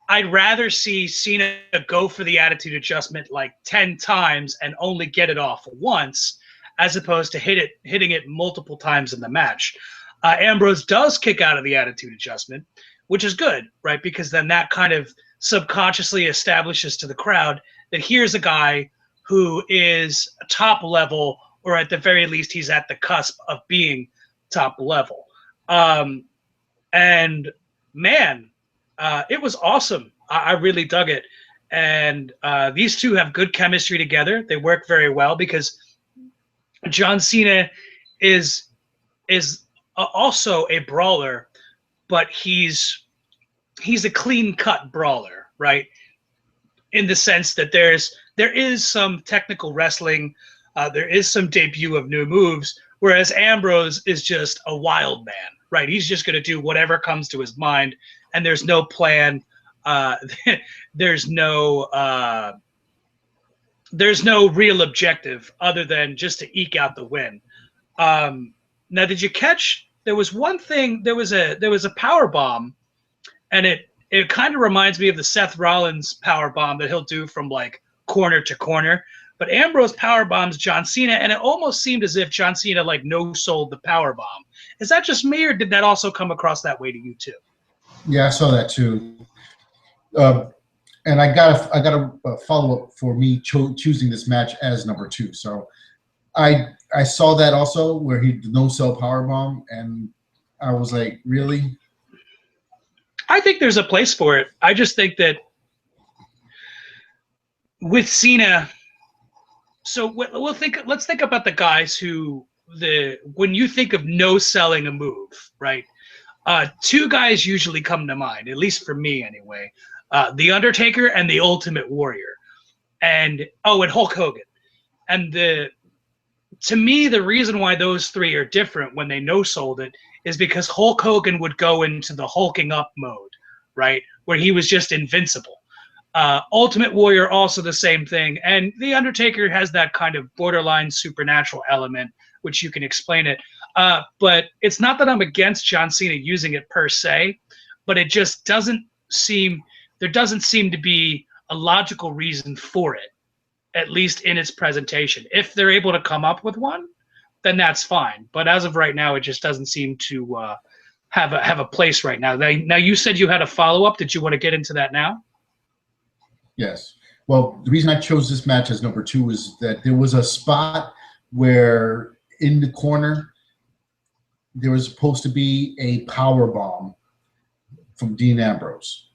I'd rather see Cena go for the attitude adjustment like 10 times and only get it off once, as opposed to hitting it multiple times in the match. Ambrose does kick out of the attitude adjustment, which is good, right? Because then that kind of subconsciously establishes to the crowd that here's a guy who is top level, or at the very least, he's at the cusp of being top level. And man, it was awesome. I really dug it. And these two have good chemistry together. They work very well because John Cena is also a brawler, but he's a clean-cut brawler, right? In the sense that there is some technical wrestling, there is some debut of new moves, whereas Ambrose is just a wild man, right? He's just going to do whatever comes to his mind, and there's no plan. There's no real objective other than just to eke out the win. Now, did you catch? There was one thing. There was a power bomb, and it kind of reminds me of the Seth Rollins power bomb that he'll do from like corner to corner. But Ambrose power bombs John Cena, and it almost seemed as if John Cena like no-sold the power bomb. Is that just me, or did that also come across that way to you too? Yeah, I saw that too. And I got a follow up for me choosing this match as number 2. So I saw that also where he no-sell power bomb, and I was like, really? I think there's a place for it. I just think that with Cena, so let's think about the guys who when you think of no selling a move, right? 2 guys usually come to mind, at least for me anyway. The Undertaker and the Ultimate Warrior, and Hulk Hogan. And to me, the reason why those 3 are different when they no-sold it is because Hulk Hogan would go into the hulking up mode, right, where he was just invincible. Ultimate Warrior, also the same thing. And The Undertaker has that kind of borderline supernatural element, which you can explain it. But it's not that I'm against John Cena using it per se, but it just doesn't seem to be a logical reason for it, at least in its presentation. If they're able to come up with one, then that's fine. But as of right now, it just doesn't seem to have a place right now. Now, you said you had a follow-up. Did you want to get into that now? Yes. Well, the reason I chose this match as number 2 is that there was a spot where in the corner there was supposed to be a power bomb from Dean Ambrose.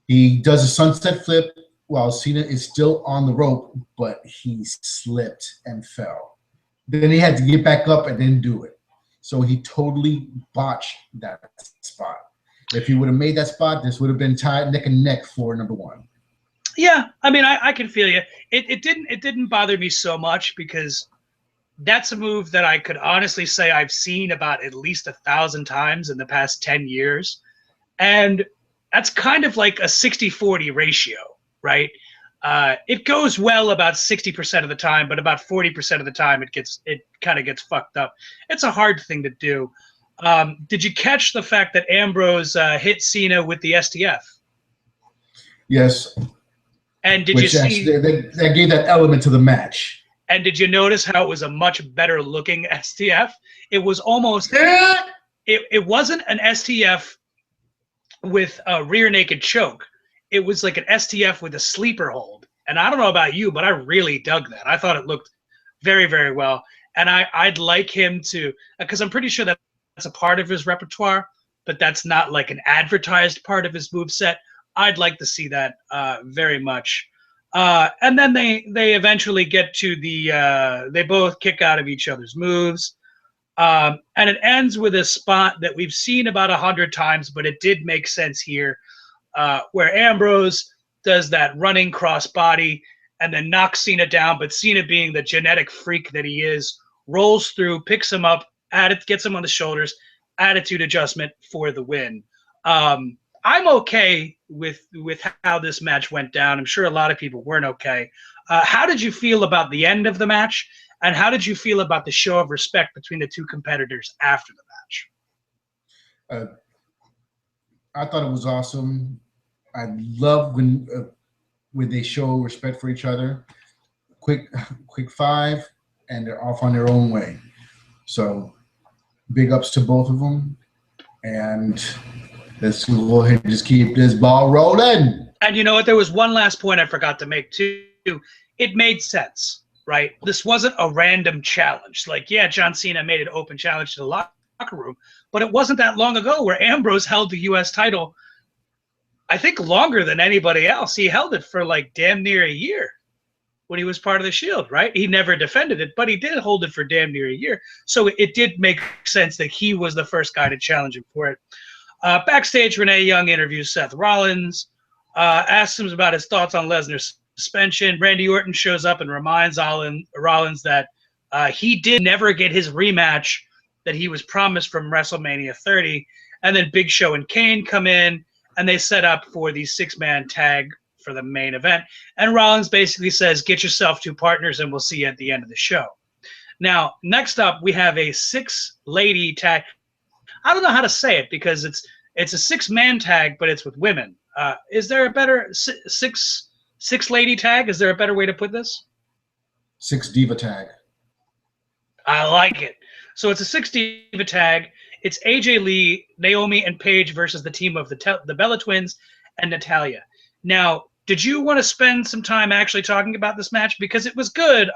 He does a sunset flip while Cena is still on the rope, but he slipped and fell. Then he had to get back up and then do it. So he totally botched that spot. If he would have made that spot, this would have been tied neck and neck for number 1. Yeah, I mean, I can feel you. It didn't bother me so much because that's a move that I could honestly say I've seen about at least 1,000 times in the past 10 years. And that's kind of like a 60-40 ratio, right? It goes well about 60% of the time, but about 40% of the time it kind of gets fucked up. It's a hard thing to do. Did you catch the fact that Ambrose hit Cena with the STF? Yes. And did you see that gave that element to the match? And did you notice how it was a much better looking STF? It was almost it wasn't an STF with a rear naked choke. It was like an STF with a sleeper hold. And I don't know about you, but I really dug that. I thought it looked very, very well. And I'd like him to, because I'm pretty sure that's a part of his repertoire, but that's not like an advertised part of his moveset. I'd like to see that very much. And then they eventually get to they both kick out of each other's moves. And it ends with a spot that we've seen about 100 times, but it did make sense here, where Ambrose does that running crossbody and then knocks Cena down, but Cena, being the genetic freak that he is, rolls through, picks him up, gets him on the shoulders, attitude adjustment for the win. I'm okay with how this match went down. I'm sure a lot of people weren't okay. How did you feel about the end of the match? And how did you feel about the show of respect between the 2 competitors after the match? I thought it was awesome. I love when they show respect for each other. Quick 5, and they're off on their own way. So big ups to both of them. And let's go ahead and just keep this ball rolling. And you know what? There was one last point I forgot to make too. It made sense, right? This wasn't a random challenge. Like, yeah, John Cena made an open challenge to the locker locker room. But it wasn't that long ago where Ambrose held the U.S. title, I think, longer than anybody else. He held it for like damn near a year when he was part of the Shield, right? He never defended it, but he did hold it for damn near a year. So it did make sense that he was the first guy to challenge him for it. Backstage, Renee Young interviews Seth Rollins, asks him about his thoughts on Lesnar's suspension. Randy Orton shows up and reminds Rollins that he did never get his rematch that he was promised from WrestleMania 30. And then Big Show and Kane come in, and they set up for the six-man tag for the main event. And Rollins basically says, get yourself 2 partners, and we'll see you at the end of the show. Now, next up, we have a 6-lady tag. I don't know how to say it because it's a 6-man tag, but it's with women. Is there a better 6-lady tag? Is there a better way to put this? 6-diva tag. I like it. So it's a 6-diva tag. It's AJ Lee, Naomi, and Paige versus the team of the Bella Twins and Natalya. Now, did you want to spend some time actually talking about this match? Because it was good.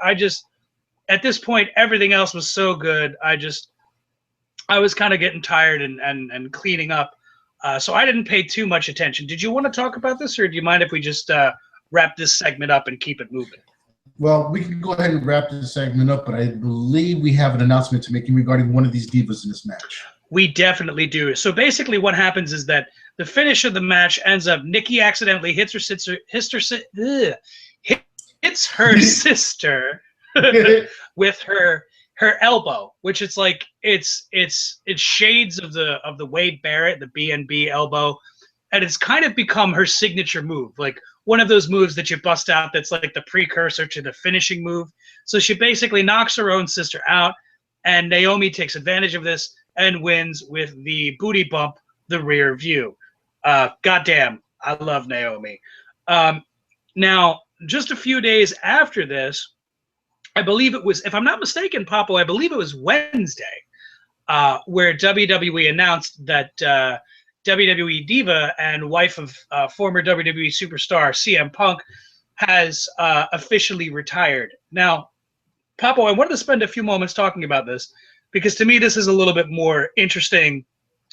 At this point, everything else was so good. I was kind of getting tired and cleaning up. So I didn't pay too much attention. Did you want to talk about this, or do you mind if we just wrap this segment up and keep it moving? Well, we can go ahead and wrap this segment up, but I believe we have an announcement to make regarding one of these divas in this match. We definitely do. So basically what happens is that the finish of the match ends up Nikki accidentally hits her sister with her elbow, which it's like it's shades of the Wade Barrett, the B&B elbow, and it's kind of become her signature move, like one of those moves that you bust out that's like the precursor to the finishing move. So she basically knocks her own sister out, and Naomi takes advantage of this and wins with the booty bump, the rear view. Goddamn, I love Naomi. Now, just a few days after this, I believe it was, if I'm not mistaken, Papo, I believe it was Wednesday, where WWE announced that WWE Diva and wife of former WWE superstar CM Punk has officially retired. Now, Papo, I wanted to spend a few moments talking about this because to me this is a little bit more interesting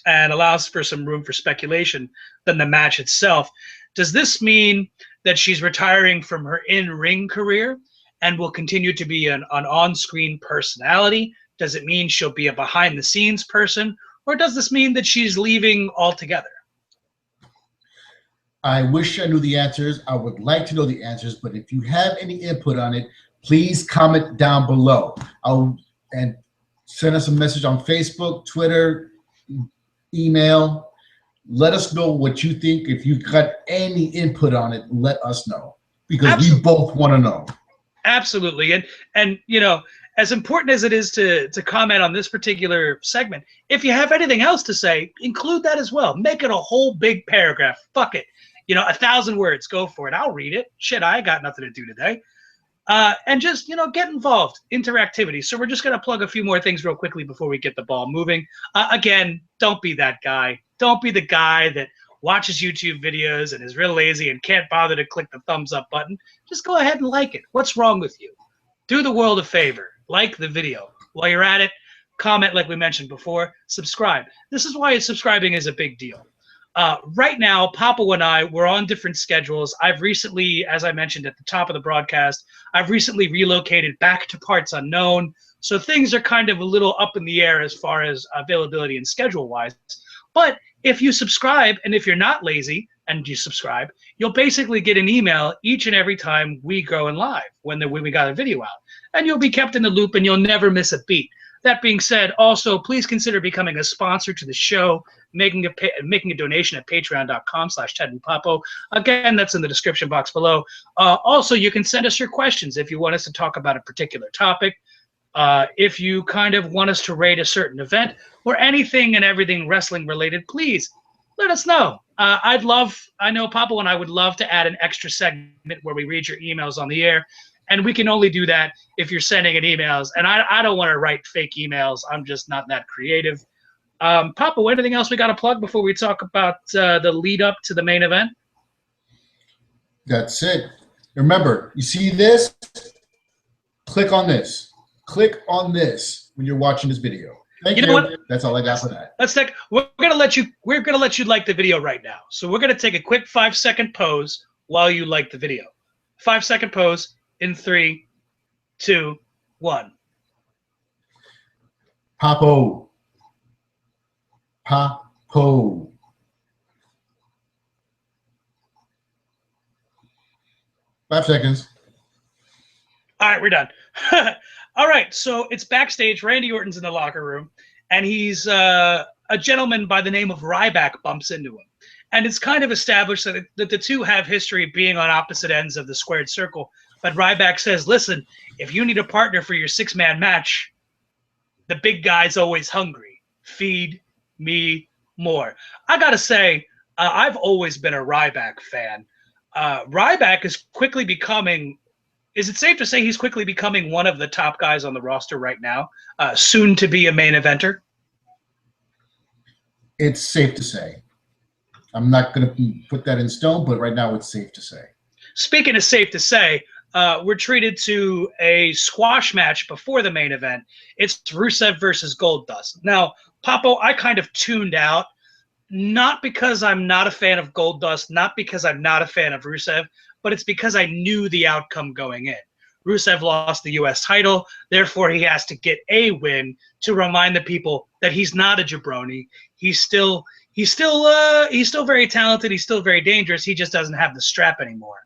and allows for some room for speculation than the match itself. Does this mean that she's retiring from her in-ring career and will continue to be an on-screen personality? Does it mean she'll be a behind-the-scenes person? Or does this mean that she's leaving altogether? I wish I knew the answers. I would like to know the answers, but if you have any input on it, please comment down below. And send us a message on Facebook, Twitter, email. Let us know what you think. If you've got any input on it, let us know, because Absolutely. We both want to know. Absolutely. And you know, as important as it is to comment on this particular segment, if you have anything else to say, include that as well. Make it a whole big paragraph. Fuck it. You know, 1,000 words. Go for it. I'll read it. Shit, I got nothing to do today. And just, you know, get involved. Interactivity. So we're just going to plug a few more things real quickly before we get the ball moving. Again, don't be that guy. Don't be the guy that watches YouTube videos and is real lazy and can't bother to click the thumbs up button. Just go ahead and like it. What's wrong with you? Do the world a favor. Like the video. While you're at it, comment like we mentioned before. Subscribe. This is why subscribing is a big deal. Right now, Papo and I, we're on different schedules. I've recently, as I mentioned at the top of the broadcast, I've recently relocated back to parts unknown. So things are kind of a little up in the air as far as availability and schedule-wise. But if you subscribe, and if you're not lazy and you subscribe, you'll basically get an email each and every time we go in live when we got a video out. And you'll be kept in the loop and you'll never miss a beat. That being said, also, please consider becoming a sponsor to the show, making a donation at patreon.com/TedandPapo. Again, that's in the description box below. Also, you can send us your questions if you want us to talk about a particular topic. If you kind of want us to rate a certain event or anything and everything wrestling related, please let us know. I know Papo and I would love to add an extra segment where we read your emails on the air. And we can only do that if you're sending in emails. And I don't want to write fake emails. I'm just not that creative. Papo, anything else we got to plug before we talk about the lead up to the main event? That's it. Remember, you see this? Click on this. Click on this when you're watching this video. Thank you know what? That's all I got for that. We're gonna let you like the video right now. So we're gonna take a quick 5-second pose while you like the video. 5-second pose in 3, 2, 1. Papo. Papo. Five seconds. All right, we're done. All right, so it's backstage. Randy Orton's in the locker room, and he's a gentleman by the name of Ryback bumps into him. And it's kind of established that the two have history of being on opposite ends of the squared circle. But Ryback says, listen, if you need a partner for your 6-man match, the big guy's always hungry. Feed me more. I got to say, I've always been a Ryback fan. Ryback is quickly becoming, is it safe to say he's quickly becoming one of the top guys on the roster right now, soon to be a main eventer? It's safe to say. I'm not going to put that in stone, but right now it's safe to say. Speaking of safe to say, we're treated to a squash match before the main event. It's Rusev versus Goldust. Now, Papo, I kind of tuned out, not because I'm not a fan of Goldust, not because I'm not a fan of Rusev, but it's because I knew the outcome going in. Rusev lost the U.S. title, therefore he has to get a win to remind the people that he's not a jabroni. He's still very talented. He's still very dangerous. He just doesn't have the strap anymore.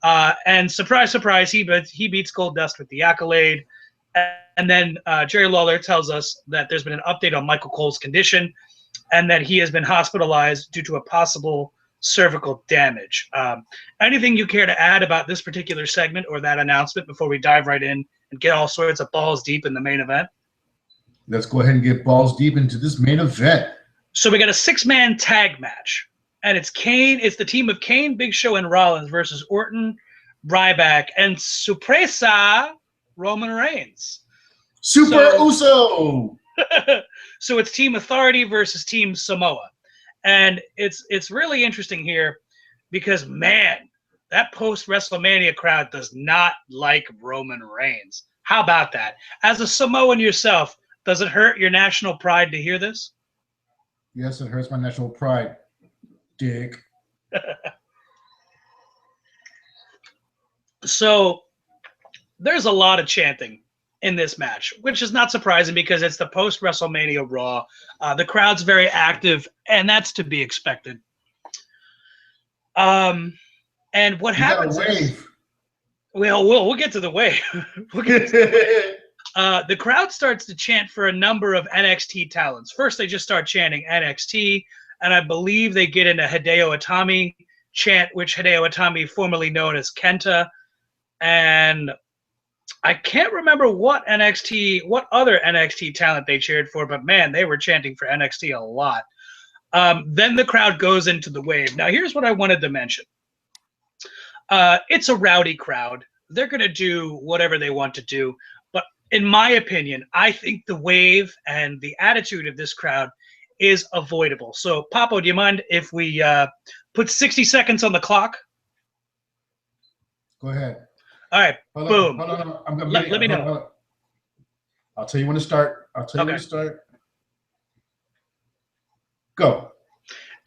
And surprise, surprise, he beats Goldust with the accolade. And then Jerry Lawler tells us that there's been an update on Michael Cole's condition and that he has been hospitalized due to a possible cervical damage. Anything you care to add about this particular segment or that announcement before we dive right in and get all sorts of balls deep in the main event? Let's go ahead and get balls deep into this main event. So we got a 6-man tag match, and it's the team of Kane, Big Show, and Rollins versus Orton, Ryback, and Sorpresa Roman Reigns. Uso. So it's Team Authority versus Team Samoa. And it's really interesting here because, man, that post-WrestleMania crowd does not like Roman Reigns. How about that? As a Samoan yourself, does it hurt your national pride to hear this? Yes, it hurts my national pride, dick. So there's a lot of chanting in this match, which is not surprising because it's the post-WrestleMania Raw. The crowd's very active, and that's to be expected. And what happens is, we'll get to the wave. The crowd starts to chant for a number of NXT talents. First, they just start chanting NXT, and I believe they get into Hideo Itami chant, which Hideo Itami, formerly known as Kenta, and I can't remember what other NXT talent they cheered for, but man, they were chanting for NXT a lot. Then the crowd goes into the wave. Now, here's what I wanted to mention. It's a rowdy crowd. They're going to do whatever they want to do. But in my opinion, I think the wave and the attitude of this crowd is avoidable. So, Papo, do you mind if we put 60 seconds on the clock? Go ahead. All right, boom. Hold on. I'm gonna let me know. Hold on. I'll tell you when to start. When to start. Go.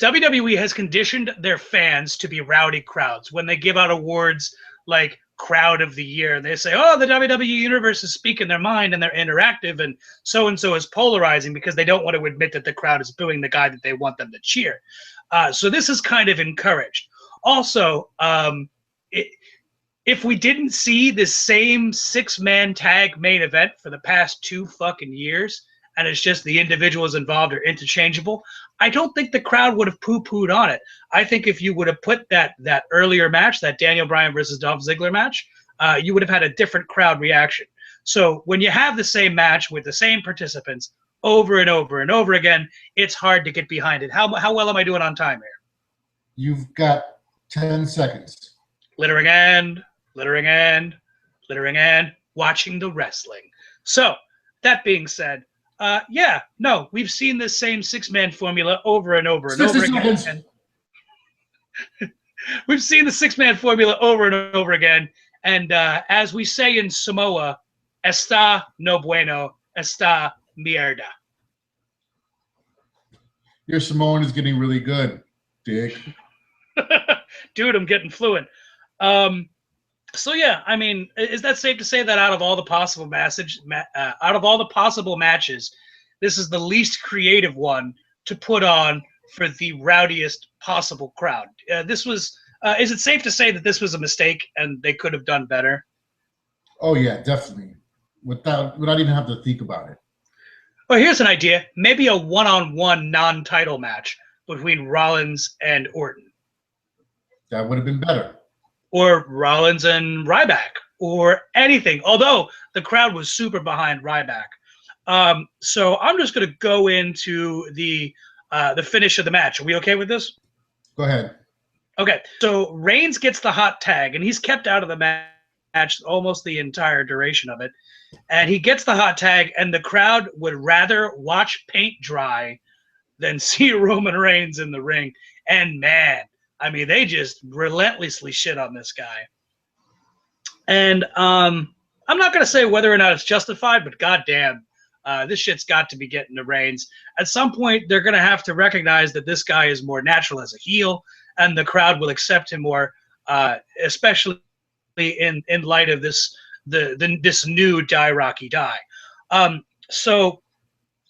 WWE has conditioned their fans to be rowdy crowds. When they give out awards like Crowd of the Year, they say, oh, the WWE Universe is speaking their mind and they're interactive, and so is polarizing because they don't want to admit that the crowd is booing the guy that they want them to cheer. So this is kind of encouraged. Also, if we didn't see this same 6-man tag main event for the past 2 fucking years, and it's just the individuals involved are interchangeable, I don't think the crowd would have poo-pooed on it. I think if you would have put that earlier match, that Daniel Bryan versus Dolph Ziggler match, you would have had a different crowd reaction. So when you have the same match with the same participants over and over and over again, it's hard to get behind it. How well am I doing on time here? You've got 10 seconds. Littering and watching the wrestling. So that being said, we've seen this same 6-man formula over and over and over again. We've seen the 6-man formula over and over again. And as we say in Samoa, está no bueno, está mierda. Your Samoan is getting really good, Dick. Dude, I'm getting fluent. So yeah, I mean, is that safe to say that out of all the possible matches, this is the least creative one to put on for the rowdiest possible crowd? This was. Is it safe to say that this was a mistake and they could have done better? Oh yeah, definitely. Without even having to think about it. Well, here's an idea: maybe a one-on-one non-title match between Rollins and Orton. That would have been better. Or Rollins and Ryback, or anything. Although the crowd was super behind Ryback. So I'm just going to go into the finish of the match. Are we okay with this? Go ahead. Okay. So Reigns gets the hot tag, and he's kept out of the match almost the entire duration of it. And he gets the hot tag, and the crowd would rather watch paint dry than see Roman Reigns in the ring. And man, I mean, they just relentlessly shit on this guy. And I'm not going to say whether or not it's justified, but goddamn, this shit's got to be getting to Reigns. At some point, they're going to have to recognize that this guy is more natural as a heel, and the crowd will accept him more, especially in light of this new Die Rocky Die. So,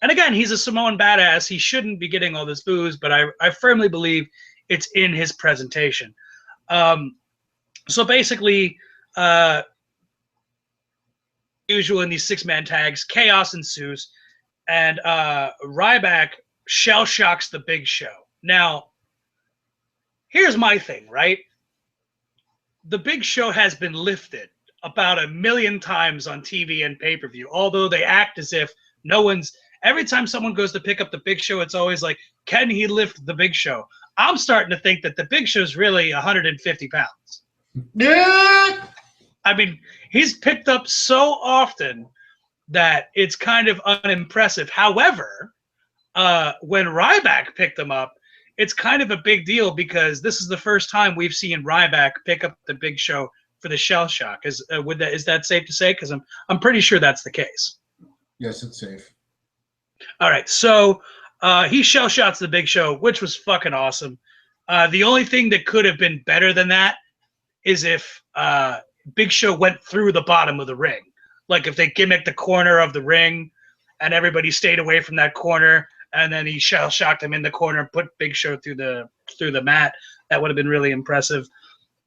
and again, he's a Samoan badass. He shouldn't be getting all this booze, but I firmly believe it's in his presentation. So basically, usual in these six-man tags, chaos ensues, and Ryback shell shocks the Big Show. Now, here's my thing, right? The Big Show has been lifted about 1 million times on TV and pay-per-view, although they act as if no one's... Every time someone goes to pick up the Big Show, it's always like, can he lift the Big Show? I'm starting to think that the Big Show's really 150 pounds. Yeah. I mean, he's picked up so often that it's kind of unimpressive. However, when Ryback picked him up, it's kind of a big deal because this is the first time we've seen Ryback pick up the Big Show for the shell shock. Is that safe to say? Because I'm pretty sure that's the case. Yes, it's safe. All right, so he shell shots the Big Show, which was fucking awesome. The only thing that could have been better than that is if Big Show went through the bottom of the ring. Like if they gimmicked the corner of the ring and everybody stayed away from that corner, and then he shell shocked him in the corner, put Big Show through the mat. That would have been really impressive.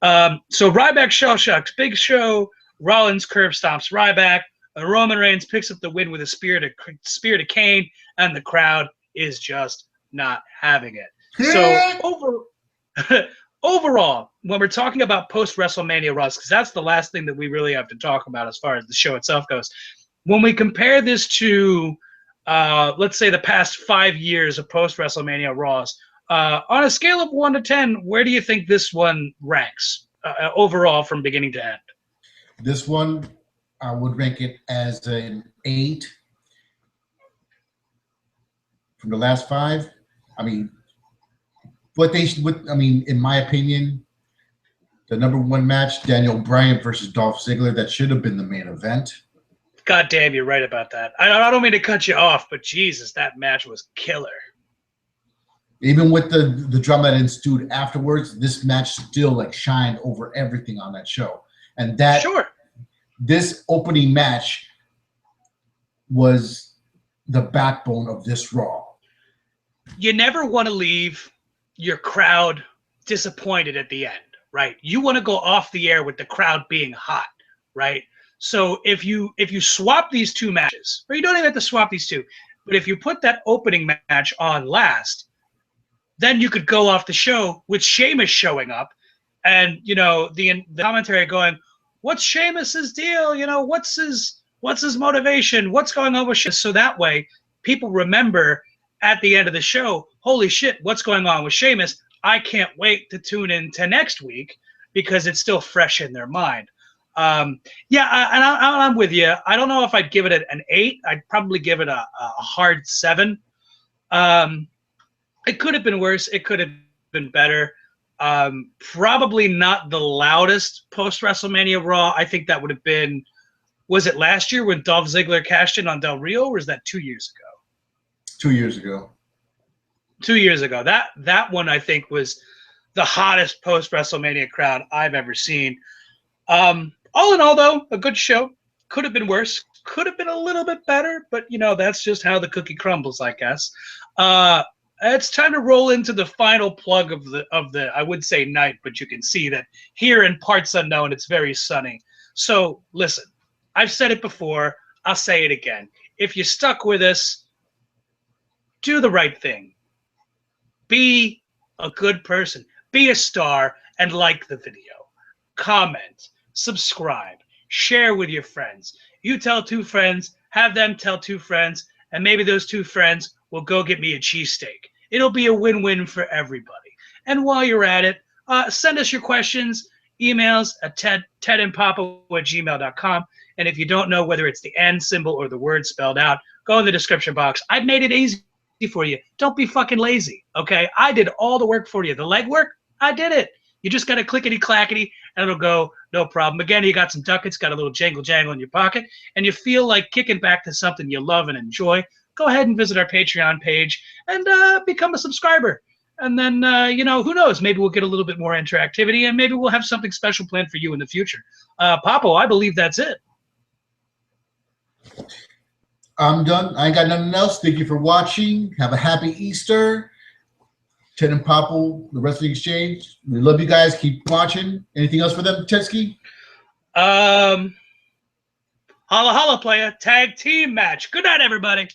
So Ryback shell shocks Big Show, Rollins curb stomps Ryback, Roman Reigns picks up the win with a spear to Kane, and the crowd is just not having it. So overall, when we're talking about post-WrestleMania Raws, because that's the last thing that we really have to talk about as far as the show itself goes, when we compare this to, let's say, the past 5 years of post-WrestleMania Raws, on a scale of 1 to 10, where do you think this one ranks overall from beginning to end? This one, I would rank it as an 8. From the last 5, I mean, in my opinion, the #1 match, Daniel Bryan versus Dolph Ziggler, that should have been the main event. God damn, you're right about that. I don't mean to cut you off, but Jesus, that match was killer. Even with the drama that ensued afterwards, this match still shined over everything on that show. And that this opening match was the backbone of this Raw. You never want to leave your crowd disappointed at the end, right? You want to go off the air with the crowd being hot, right? So if you swap these two matches, or you don't even have to swap these two, but if you put that opening match on last, then you could go off the show with Sheamus showing up, and the commentary going, "What's Sheamus's deal? What's his motivation? What's going on with Sheamus?" So that way, people remember at the end of the show, holy shit, what's going on with Sheamus? I can't wait to tune in to next week because it's still fresh in their mind. I'm with you. I don't know if I'd give it an 8. I'd probably give it a hard 7. It could have been worse. It could have been better. Probably not the loudest post-WrestleMania Raw. I think that would have been, was it last year when Dolph Ziggler cashed in on Del Rio, or was that 2 years ago? 2 years ago. 2 years ago. That one I think was the hottest post WrestleMania crowd I've ever seen. All in all, though, a good show. Could have been worse. Could have been a little bit better, but you know that's just how the cookie crumbles, I guess. It's time to roll into the final plug of the I would say night, but you can see that here in parts unknown it's very sunny. So listen, I've said it before, I'll say it again. If you stuck with us, do the right thing. Be a good person. Be a star and like the video. Comment, subscribe, share with your friends. You tell 2 friends, have them tell 2 friends, and maybe those 2 friends will go get me a cheesesteak. It'll be a win-win for everybody. And while you're at it, send us your questions, emails at tedandpapa@gmail.com. And if you don't know whether it's the N symbol or the word spelled out, go in the description box. I've made it easy for you. Don't be fucking lazy, okay? I did all the work for you. The legwork, I did it. You just got to clickety-clackety, and it'll go, no problem. Again, you got some ducats, got a little jangle-jangle in your pocket, and you feel like kicking back to something you love and enjoy, go ahead and visit our Patreon page and become a subscriber. And then, you know, who knows? Maybe we'll get a little bit more interactivity, and maybe we'll have something special planned for you in the future. Papo, I believe that's it. I'm done. I ain't got nothing else. Thank you for watching. Have a happy Easter. Ted and Papo, the Wrestling Exchange. We love you guys. Keep watching. Anything else for them, Tetsky? Holla holla, playa. Tag team match. Good night, everybody.